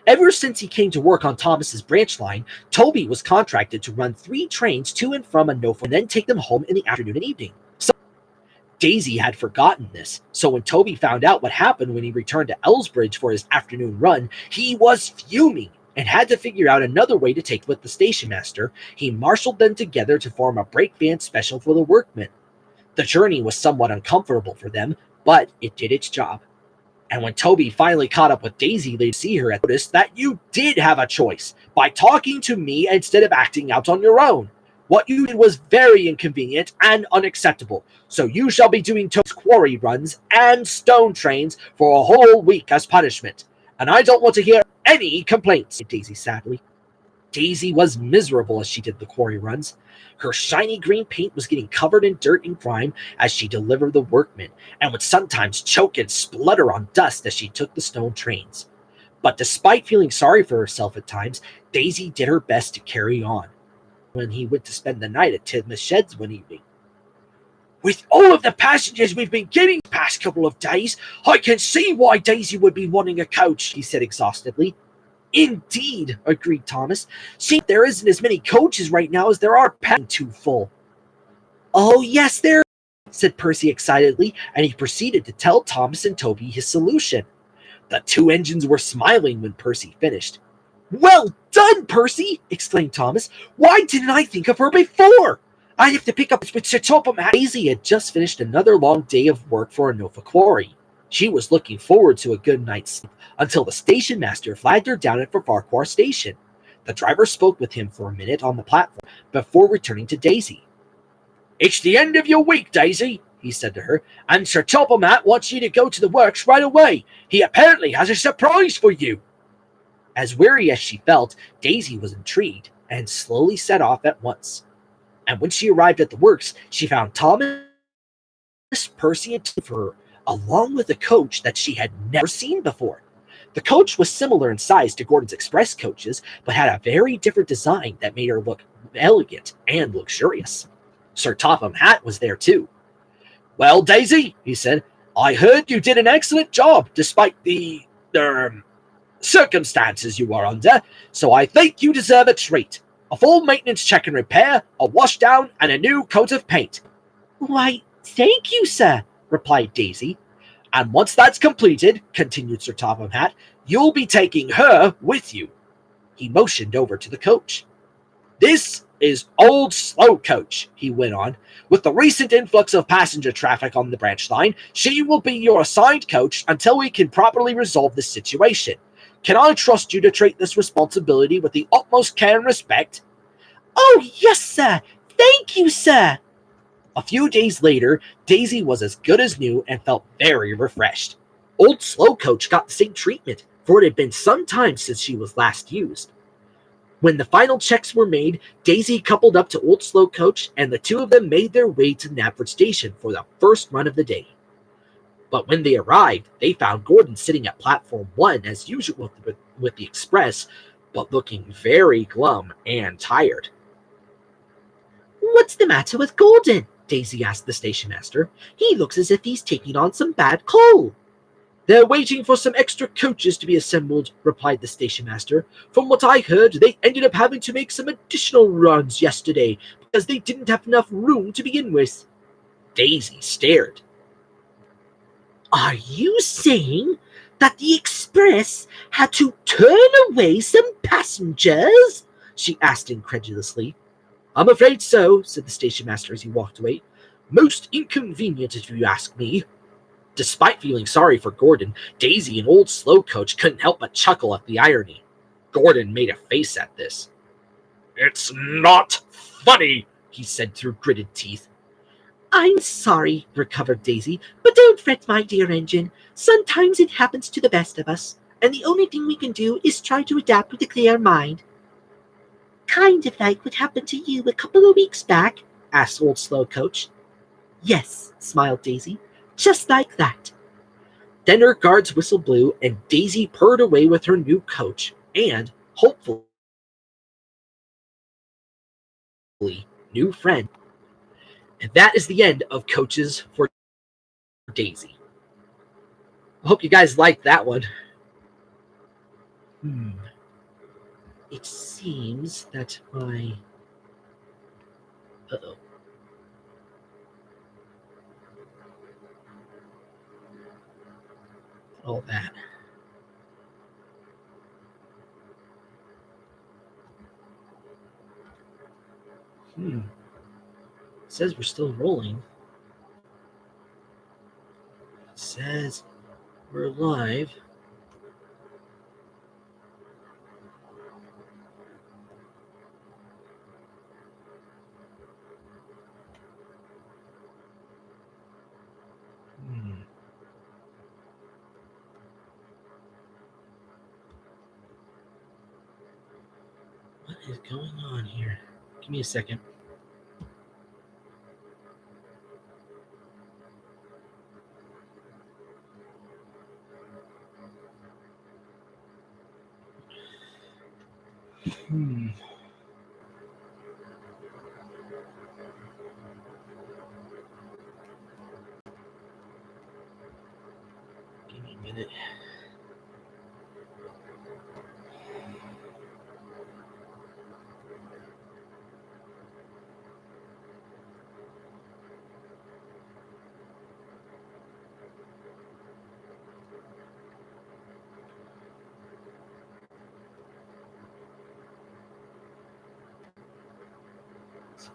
Ever since he came to work on Thomas's branch line, Toby was contracted to run 3 trains to and from Norfolk and then take them home in the afternoon and evening. So Daisy had forgotten this, so when Toby found out what happened when he returned to Elsbridge for his afternoon run, he was fuming and had to figure out another way to take with the station master. He marshaled them together to form a brake van special for the workmen. The journey was somewhat uncomfortable for them, but it did its job. And when Toby finally caught up with Daisy, they'd see her and noticed that you did have a choice by talking to me instead of acting out on your own. What you did was very inconvenient and unacceptable, so you shall be doing Toby's quarry runs and stone trains for a whole week as punishment. And I don't want to hear any complaints, said Daisy sadly. Daisy was miserable as she did the quarry runs. Her shiny green paint was getting covered in dirt and grime as she delivered the workmen, and would sometimes choke and splutter on dust as she took the stone trains. But despite feeling sorry for herself at times, Daisy did her best to carry on. When he went to spend the night at Tidmouth Sheds one evening. With all of the passengers we've been getting the past couple of days, I can see why Daisy would be wanting a coach, he said exhaustedly. Indeed, agreed Thomas. See, there isn't as many coaches right now as there are packing too full. Oh, yes, there, said Percy excitedly, and he proceeded to tell Thomas and Toby his solution. The 2 engines were smiling when Percy finished. Well done, Percy, exclaimed Thomas. Why didn't I think of her before? I have to pick up with Sir Topham. Daisy had just finished another long day of work for a Norfolk quarry. She was looking forward to a good night's sleep until the station master flagged her down at Farquhar station. The driver spoke with him for a minute on the platform before returning to Daisy. It's the end of your week, Daisy, he said to her, and Sir Topham wants you to go to the works right away. He apparently has a surprise for you. As weary as she felt, Daisy was intrigued and slowly set off at once. And when she arrived at the works, she found Thomas, Percy, and Tim for her, along with a coach that she had never seen before. The coach was similar in size to Gordon's Express coaches, but had a very different design that made her look elegant and luxurious. Sir Topham Hatt was there too. Well, Daisy, he said, I heard you did an excellent job despite the circumstances you are under, so I think you deserve a treat. A full maintenance check and repair, a wash down, and a new coat of paint. Why, thank you, sir, replied Daisy. And once that's completed, continued Sir Topham Hatt, you'll be taking her with you. He motioned over to the coach. This is Old Slow Coach, he went on. With the recent influx of passenger traffic on the branch line, she will be your assigned coach until we can properly resolve this situation. Can I trust you to treat this responsibility with the utmost care and respect? Oh, yes, sir. Thank you, sir. A few days later, Daisy was as good as new and felt very refreshed. Old Slow Coach got the same treatment, for it had been some time since she was last used. When the final checks were made, Daisy coupled up to Old Slow Coach, and the 2 of them made their way to Knapford Station for the first run of the day. But when they arrived, they found Gordon sitting at platform 1 as usual with the express, but looking very glum and tired. What's the matter with Gordon? Daisy asked the station master. He looks as if he's taking on some bad cold. They're waiting for some extra coaches to be assembled, replied the station master. From what I heard, they ended up having to make some additional runs yesterday because they didn't have enough room to begin with. Daisy stared. Are you saying that the express had to turn away some passengers? She asked incredulously. I'm afraid so, said the station master as he walked away. Most inconvenient, if you ask me. Despite feeling sorry for Gordon, Daisy and old slow coach couldn't help but chuckle at the irony. Gordon made a face at this. It's not funny, he said through gritted teeth. I'm sorry, recovered Daisy, but don't fret, my dear engine. Sometimes it happens to the best of us, and the only thing we can do is try to adapt with a clear mind. Kind of like what happened to you a couple of weeks back, asked old slow coach. Yes, smiled Daisy, just like that. Then her guard's whistle blew, and Daisy purred away with her new coach, and, hopefully, new friend. And that is the end of Coaches for Daisy. I hope you guys liked that one. It seems that my... Uh-oh. All that. It says we're still rolling. It says we're live. What is going on here? Give me a second. Give me a minute.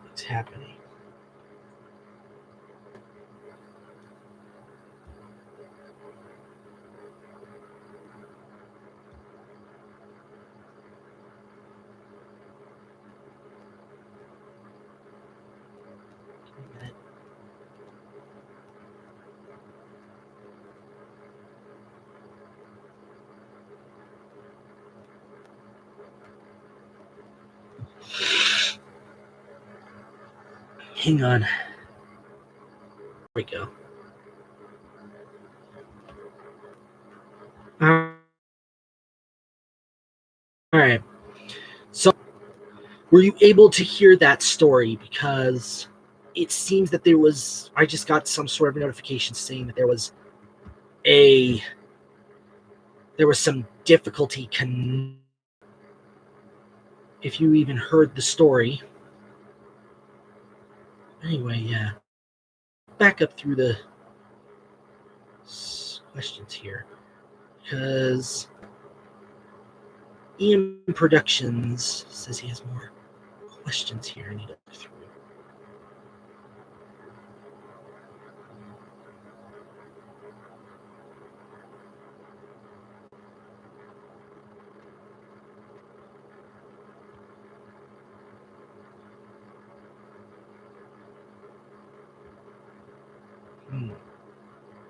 What's happening? Hang on. There we go. All right. So, were you able to hear that story? Because it seems that I just got some sort of notification saying that there was some difficulty if you even heard the story. Anyway, yeah. Back up through the questions here. Because Ian Productions says he has more questions here I need to go through.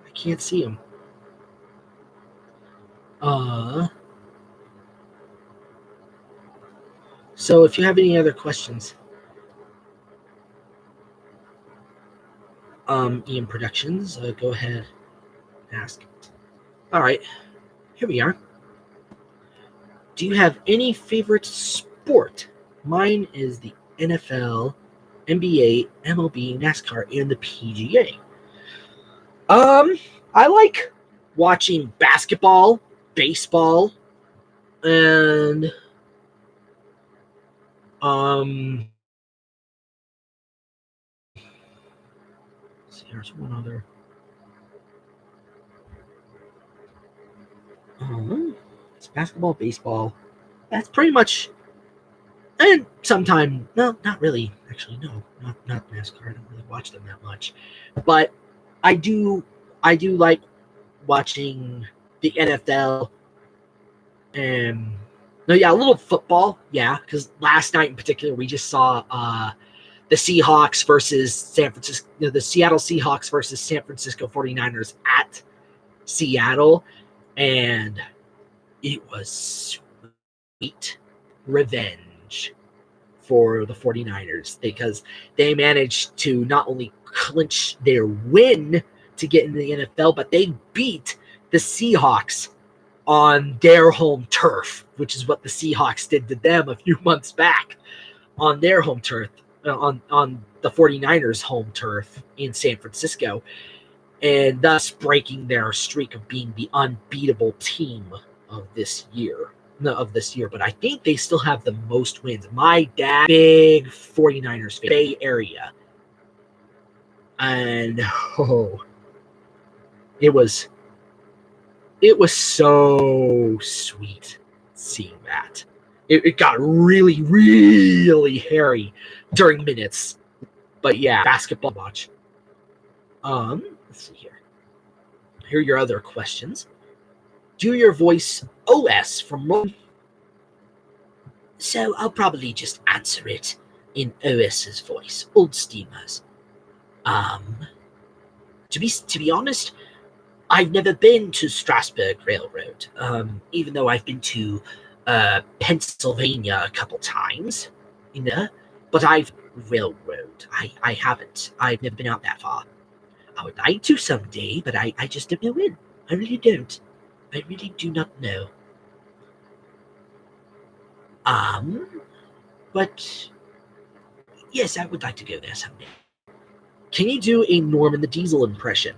I can't see him. So if you have any other questions, Ian Productions, go ahead and ask. All right, here we are. Do you have any favorite sport? Mine is the NFL, NBA, MLB, NASCAR, and the PGA. I like watching basketball, baseball, and see, there's one other. It's basketball, baseball. That's pretty much. And sometime, no, not really. Actually, no, not NASCAR. I don't really watch them that much, but I do like watching the NFL and no, yeah, a little football, yeah. Because last night in particular, we just saw the Seahawks versus San Francisco, the Seattle Seahawks versus San Francisco 49ers at Seattle, and it was sweet revenge for the 49ers because they managed to not only clinch their win to get into the NFL, but they beat the Seahawks on their home turf, which is what the Seahawks did to them a few months back on their home turf, on the 49ers home turf in San Francisco, and thus breaking their streak of being the unbeatable team of this year. But I think they still have the most wins. My dad, big 49ers fan, Bay Area. And it was so sweet seeing that. It got really, really hairy during minutes. But yeah, basketball watch. Let's see here. Here are your other questions. Do your voice OS from Ron. So I'll probably just answer it in OS's voice, old steamers. To be honest, I've never been to Strasbourg Railroad, even though I've been to Pennsylvania a couple times, but I've railroad. I haven't. I've never been out that far. I would like to someday, but I just don't know when. I really don't. I really do not know. But yes, I would like to go there someday. Can you do a Norman the Diesel impression?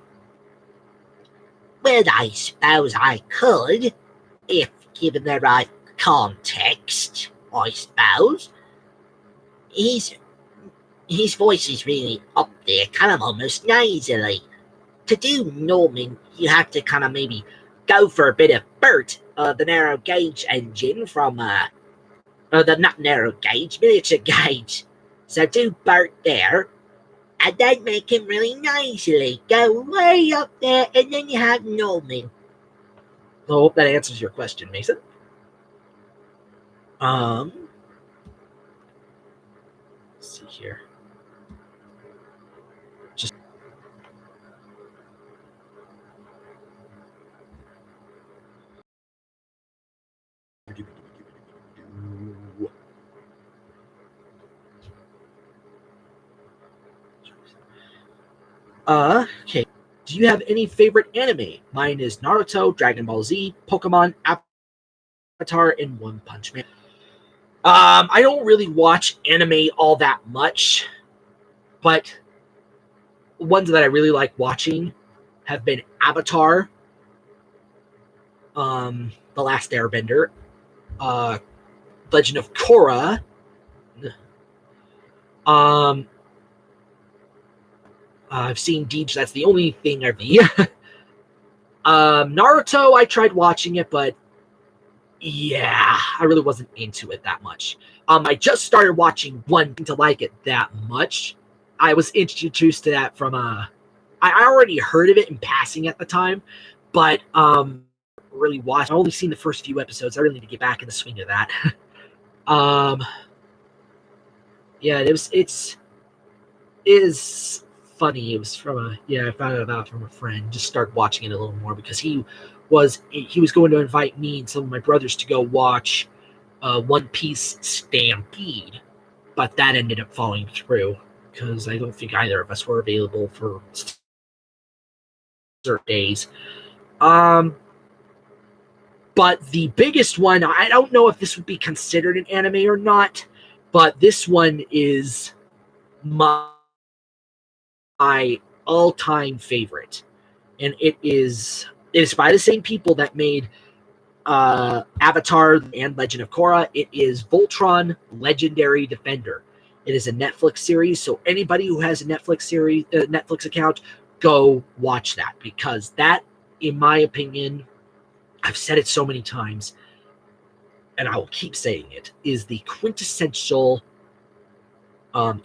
Well, I suppose I could, if given the right context, I suppose. His voice is really up there, kind of almost nasally. To do Norman, you have to kind of maybe go for a bit of Bert, the narrow gauge engine from, the not narrow gauge, miniature gauge. So do Bert there, and then make him really nicely go way up there, and then you have Norman. I hope that answers your question, Mason. Let's see here. Okay. Do you have any favorite anime? Mine is Naruto, Dragon Ball Z, Pokemon, Avatar, and One Punch Man. I don't really watch anime all that much, but ones that I really like watching have been Avatar, The Last Airbender, Legend of Korra, I've seen Deej. That's the only thing I've seen. Naruto, I tried watching it, but yeah, I really wasn't into it that much. I just started watching one to like it that much. I was introduced to that from I already heard of it in passing at the time, but really watched. I've only seen the first few episodes. I really need to get back in the swing of that. Yeah, it is funny. It was from I found it out from a friend. Just started watching it a little more because he was going to invite me and some of my brothers to go watch One Piece Stampede, but that ended up falling through because I don't think either of us were available for certain days. But the biggest one, I don't know if this would be considered an anime or not, but this one is my all-time favorite, and it is It is by the same people that made Avatar and Legend of Korra. It is Voltron Legendary Defender. It is a Netflix series, so anybody who has a Netflix account, go watch that, because that, in my opinion, I've said it so many times, and I will keep saying it, is the quintessential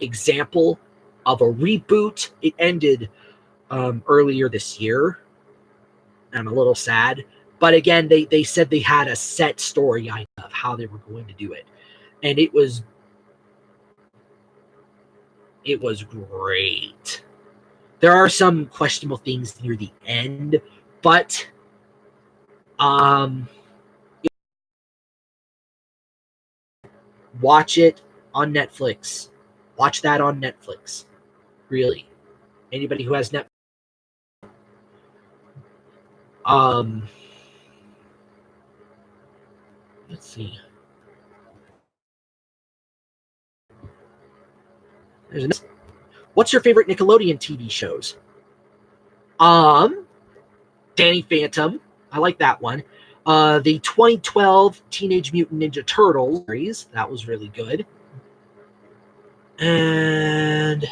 example of a reboot. It ended earlier this year. I'm a little sad. But again, they said they had a set storyline of how they were going to do it. And it was great. There are some questionable things near the end, but watch it on Netflix. Watch that on Netflix. Really. Anybody who has Netflix. Let's see. What's your favorite Nickelodeon TV shows? Danny Phantom. I like that one. The 2012 Teenage Mutant Ninja Turtles series. That was really good. And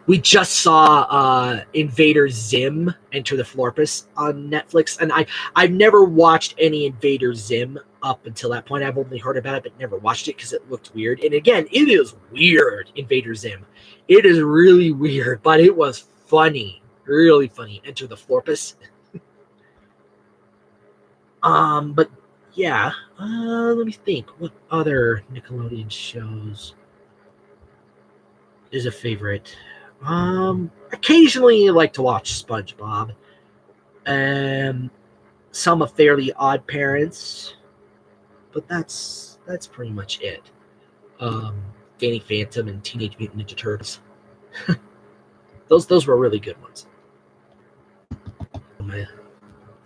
we just saw Invader Zim Enter the Florpus on Netflix, and I've never watched any Invader Zim up until that point. I've only heard about it, but never watched it because it looked weird. And again, it is weird, Invader Zim. It is really weird, but it was funny, really funny. Enter the Florpus. But yeah, let me think. What other Nickelodeon shows is a favorite? Occasionally I like to watch SpongeBob. Some of Fairly Odd Parents, but that's pretty much it. Danny Phantom and Teenage Mutant Ninja Turtles. Those were really good ones. My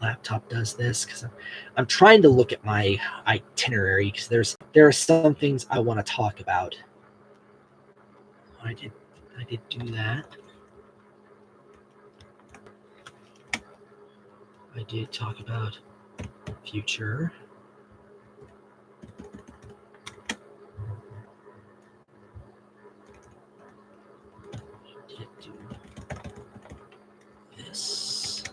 laptop does this because I'm trying to look at my itinerary, because there are some things I want to talk about. I did do that. I did talk about future. I did do this.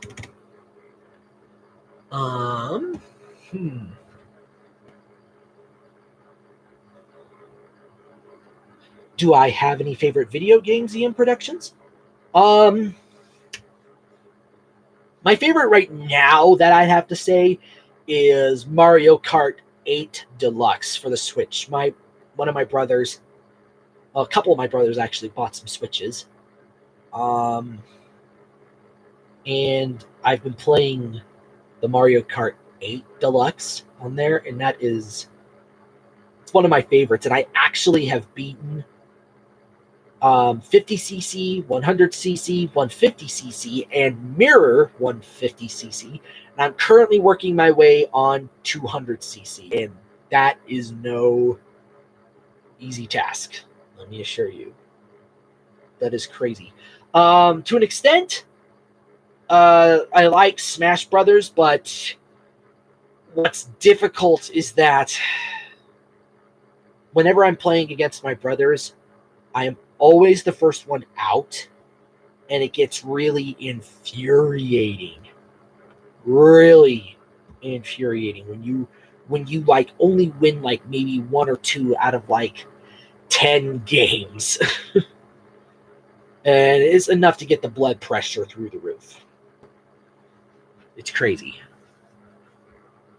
Do I have any favorite video games EM Productions? My favorite right now that I have to say is Mario Kart 8 Deluxe for the Switch. One of my brothers, a couple of my brothers actually bought some Switches. And I've been playing the Mario Kart 8 Deluxe on there, and it's one of my favorites. And I actually have beaten 50cc, 100cc, 150cc, and mirror 150cc. And I'm currently working my way on 200cc, and that is no easy task, let me assure you. That is crazy. To an extent, I like Smash Brothers, but what's difficult is that whenever I'm playing against my brothers, I am always the first one out, and it gets really infuriating. Really infuriating when you like only win like maybe 1 or 2 out of like 10 games. And it's enough to get the blood pressure through the roof. It's crazy.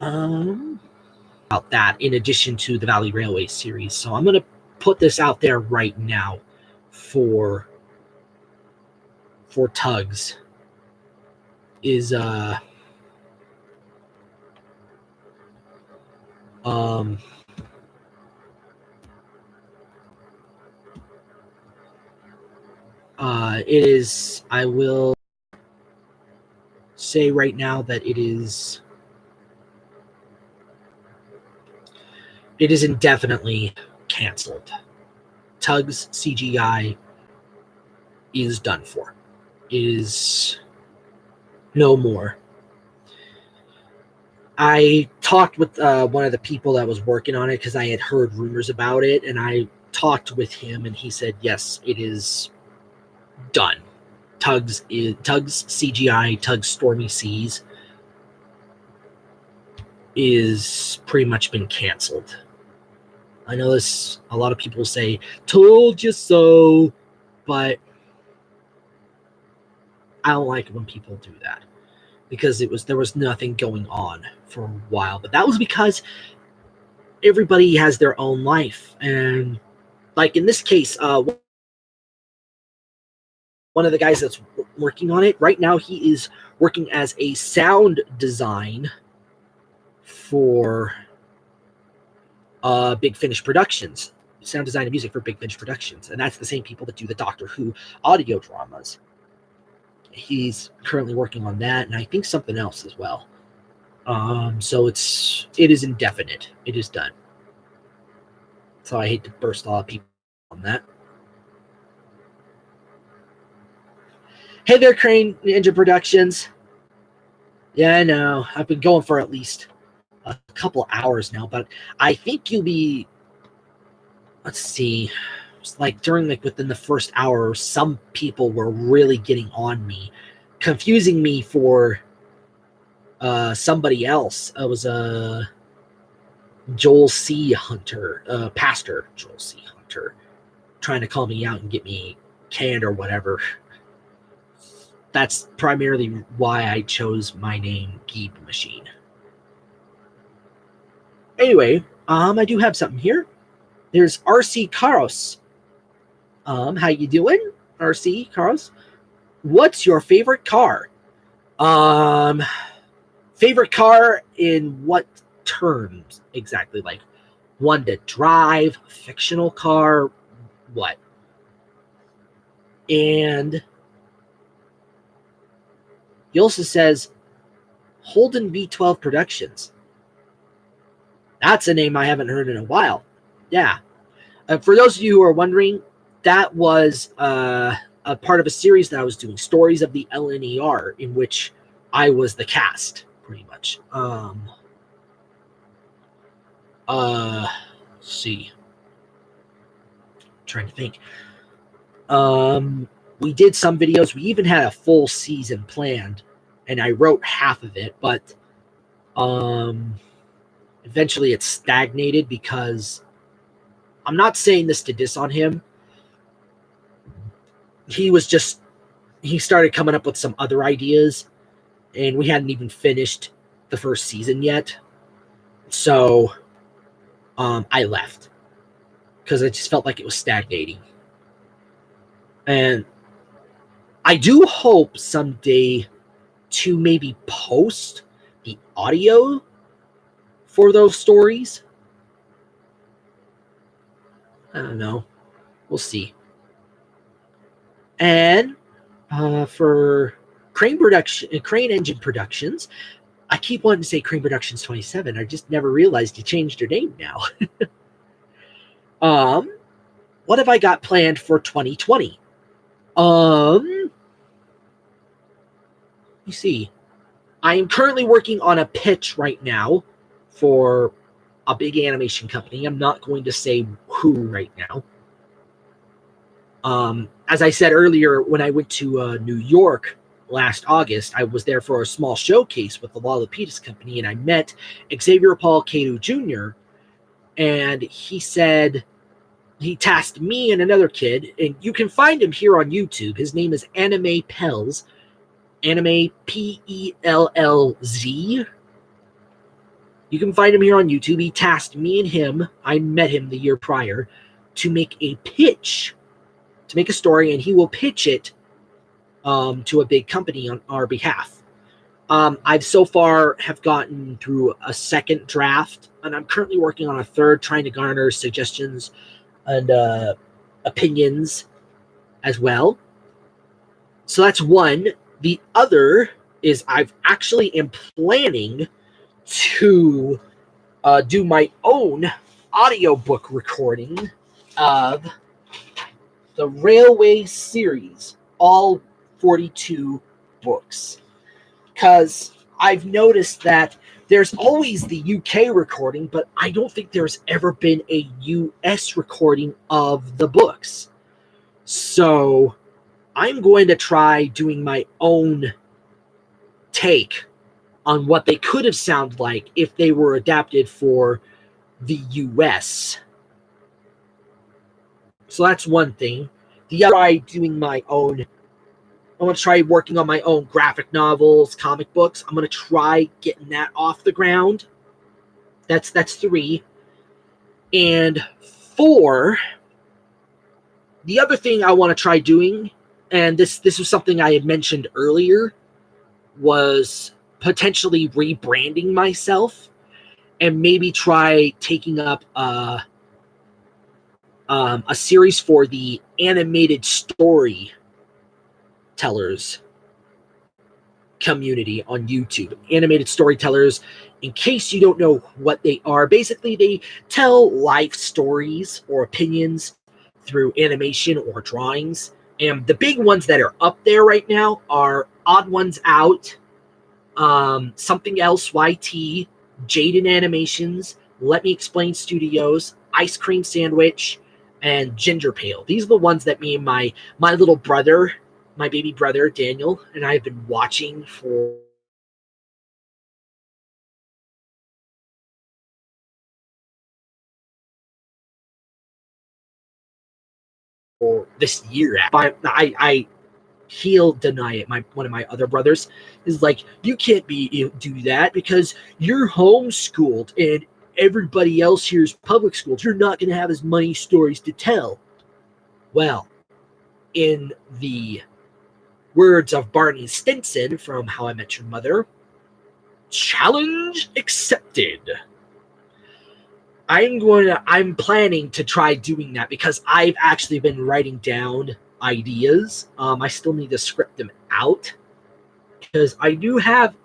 About that, in addition to the Valley Railway series. So I'm going to put this out there right now for Tugs is it is, I will say right now that it is indefinitely canceled. Tugs CGI is done for. Is no more. I talked with one of the people that was working on it because I had heard rumors about it, and I talked with him, and he said, yes, it is done. Tugs CGI, Tugs Stormy Seas is pretty much been canceled. I know this, a lot of people say, told you so, but I don't like it when people do that because there was nothing going on for a while. But that was because everybody has their own life. And like in this case, one of the guys that's working on it right now, he is working as a sound design for Big Finish Productions, sound design and music for Big Finish Productions, and that's the same people that do the Doctor Who audio dramas. He's currently working on that, and I think something else as well. So it is indefinite. It is done. So I hate to burst a lot of people on that. Hey there, Crane Ninja Productions. Yeah, I know. I've been going for at least a couple hours now, but I think you'll be. Let's see. It's like within the first hour, some people were really getting on me, confusing me for somebody else. It was a Joel C. Hunter, Pastor Joel C. Hunter, trying to call me out and get me canned or whatever. That's primarily why I chose my name, GeebMachine. Anyway, I do have something here. There's RC Karos. How you doing, RC Karos? What's your favorite car? Favorite car in what terms exactly? Like one to drive, fictional car, what? And he also says Holden V12 Productions. That's a name I haven't heard in a while. Yeah. For those of you who are wondering, that was a part of a series that I was doing, Stories of the LNER, in which I was the cast, pretty much. Let's see. I'm trying to think. We did some videos. We even had a full season planned, and I wrote half of it, but eventually it stagnated because I'm not saying this to diss on him. He started coming up with some other ideas, and we hadn't even finished the first season yet. So I left because I just felt like it was stagnating. And I do hope someday to maybe post the audio for those stories. I don't know. We'll see. And for Crane Engine Productions, I keep wanting to say Crane Productions 27. I just never realized you changed your name now. What have I got planned for 2020? You see, I am currently working on a pitch right now for a big animation company. I'm not going to say who right now. As I said earlier, when I went to New York last August, I was there for a small showcase with the Lollapalooza company, and I met Xavier Paul Cato Jr., and he tasked me and another kid, and you can find him here on YouTube. His name is Anime Pellz, Anime Pellz. You can find him here on YouTube. He tasked me and him, I met him the year prior, to make a pitch, to make a story, and he will pitch it to a big company on our behalf. I've so far have gotten through a second draft, and I'm currently working on a third, trying to garner suggestions and opinions as well. So that's one. The other is I've actually am planning to do my own audiobook recording of the Railway series, all 42 books. Because I've noticed that there's always the UK recording, but I don't think there's ever been a US recording of the books. So I'm going to try doing my own take on what they could have sounded like if they were adapted for the US. So that's one thing. The other, I doing my own. I want to try working on my own graphic novels, comic books. I'm going to try getting that off the ground. That's 3. And 4, the other thing I want to try doing, and this was something I had mentioned earlier, was potentially rebranding myself and maybe try taking up a series for the animated storytellers community on YouTube. Animated storytellers, in case you don't know what they are, basically they tell life stories or opinions through animation or drawings. And the big ones that are up there right now are Odd Ones Out, Something Else YT, Jaden Animations, Let Me Explain Studios, Ice Cream Sandwich, and Ginger Pale. These are the ones that me and my little brother, my baby brother Daniel, and I have been watching for this year. He'll deny it. One of my other brothers is like, you can't do that because you're homeschooled and everybody else here is public schooled. You're not going to have as many stories to tell. Well, in the words of Barney Stinson from How I Met Your Mother, challenge accepted. I'm planning to try doing that because I've actually been writing down ideas. I still need to script them out because I do have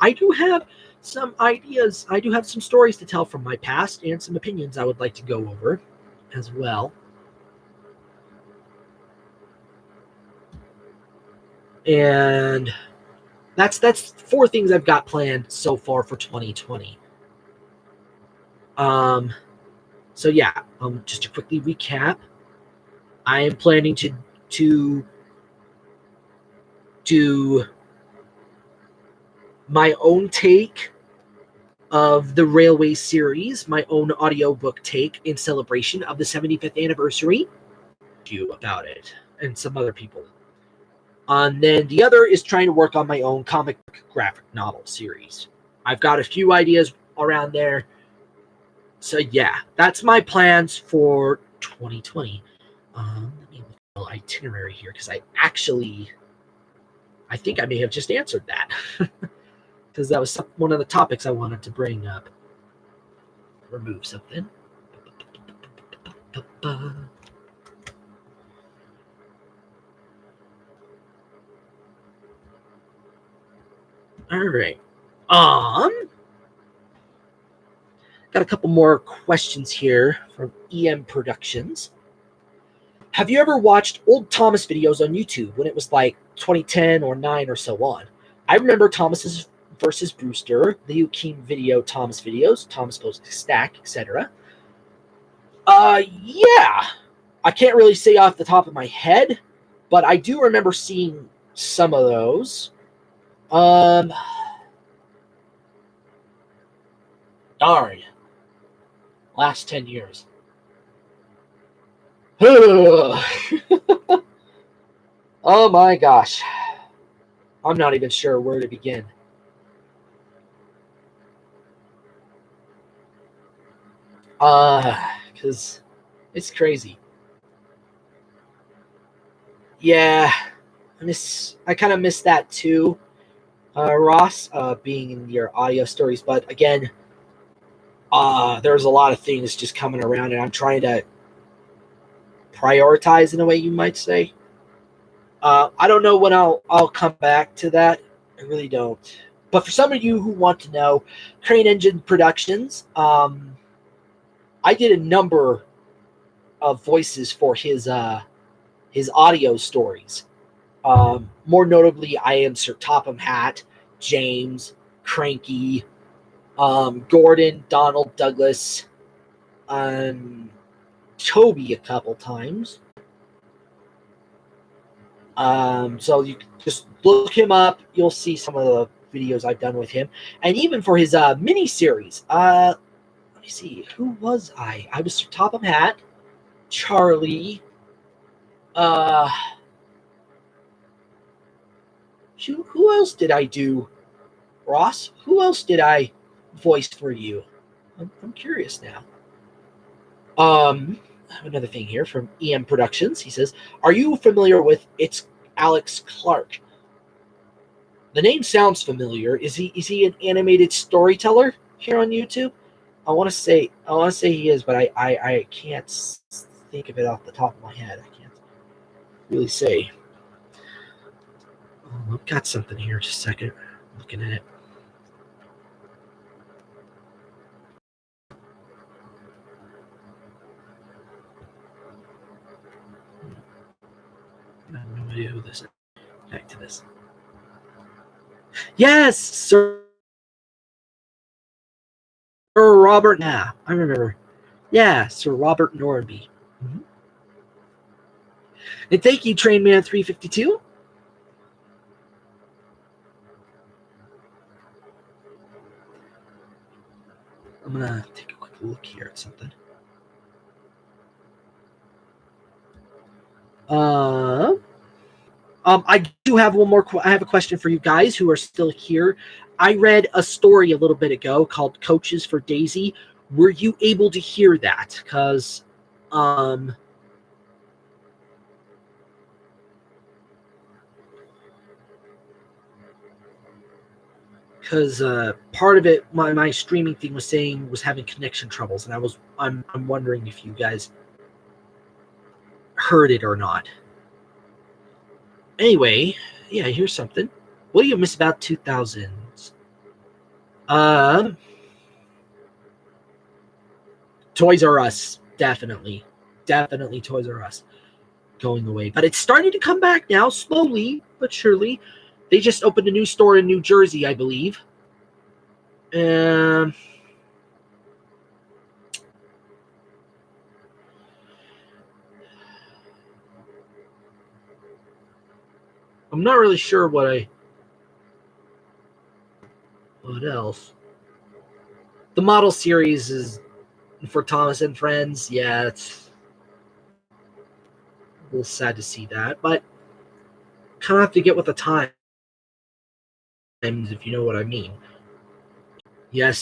some ideas. I do have some stories to tell from my past and some opinions I would like to go over as well. And that's 4 things I've got planned so far for 2020. So yeah, just to quickly recap, I am planning to do my own take of the Railway series, my own audiobook take in celebration of the 75th anniversary. You about it and some other people. And then the other is trying to work on my own comic graphic novel series. I've got a few ideas around there. So yeah, that's my plans for 2020. Let me look at the itinerary here because I think I may have just answered that because that was one of the topics I wanted to bring up. Remove something. All right. Got a couple more questions here from EM Productions. Have you ever watched old Thomas videos on YouTube when it was like 2010 or 9 or so on? I remember Thomas's versus Brewster, the Ukeem video, Thomas videos, Thomas posted stack, etc. Yeah. I can't really say off the top of my head, but I do remember seeing some of those. Darn. Last 10 years. Oh my gosh. I'm not even sure where to begin. Because it's crazy. Yeah, I kind of miss that too, Ross, being in your audio stories. But again, there's a lot of things just coming around, and I'm trying to prioritize in a way, you might say. I don't know when I'll come back to that. I really don't. But for some of you who want to know, Crane Engine Productions, I did a number of voices for his his audio stories. More notably, I insert Topham Hatt, James, Cranky, Gordon, Donald, Douglas, Toby a couple times. So you just look him up. You'll see some of the videos I've done with him. And even for his mini-series, let me see. Who was I? I was Topham Hatt, Charlie, who else did I do? Ross? Who else did I voice for you? I'm curious now. I have another thing here from EM Productions. He says, "Are you familiar with It's Alex Clark?" The name sounds familiar. Is he an animated storyteller here on YouTube? I want to say he is, but I can't think of it off the top of my head. I can't really say. Oh, I've got something here. Just a second. I'm looking at it. I have no idea who this is. Back to this. Yes, Sir Robert. Yeah, I remember. Yeah, Sir Robert Norby. Mm-hmm. And thank you, Trainman 352. I'm gonna take a quick look here at something. I do have one more. I have a question for you guys who are still here. I read a story a little bit ago called "Coaches for Daisy." Were you able to hear that? Because, part of it, my streaming thing was saying was having connection troubles, and I'm wondering if you guys heard it or not. Anyway, yeah, here's something. What do you miss about 2000s? Toys R Us, definitely Toys R Us going away, but it's starting to come back now, slowly but surely. They just opened a new store in New Jersey, I believe. I'm not really sure what else. The model series is for Thomas and Friends. Yeah, it's a little sad to see that, but kind of have to get with the times, if you know what I mean. Yes,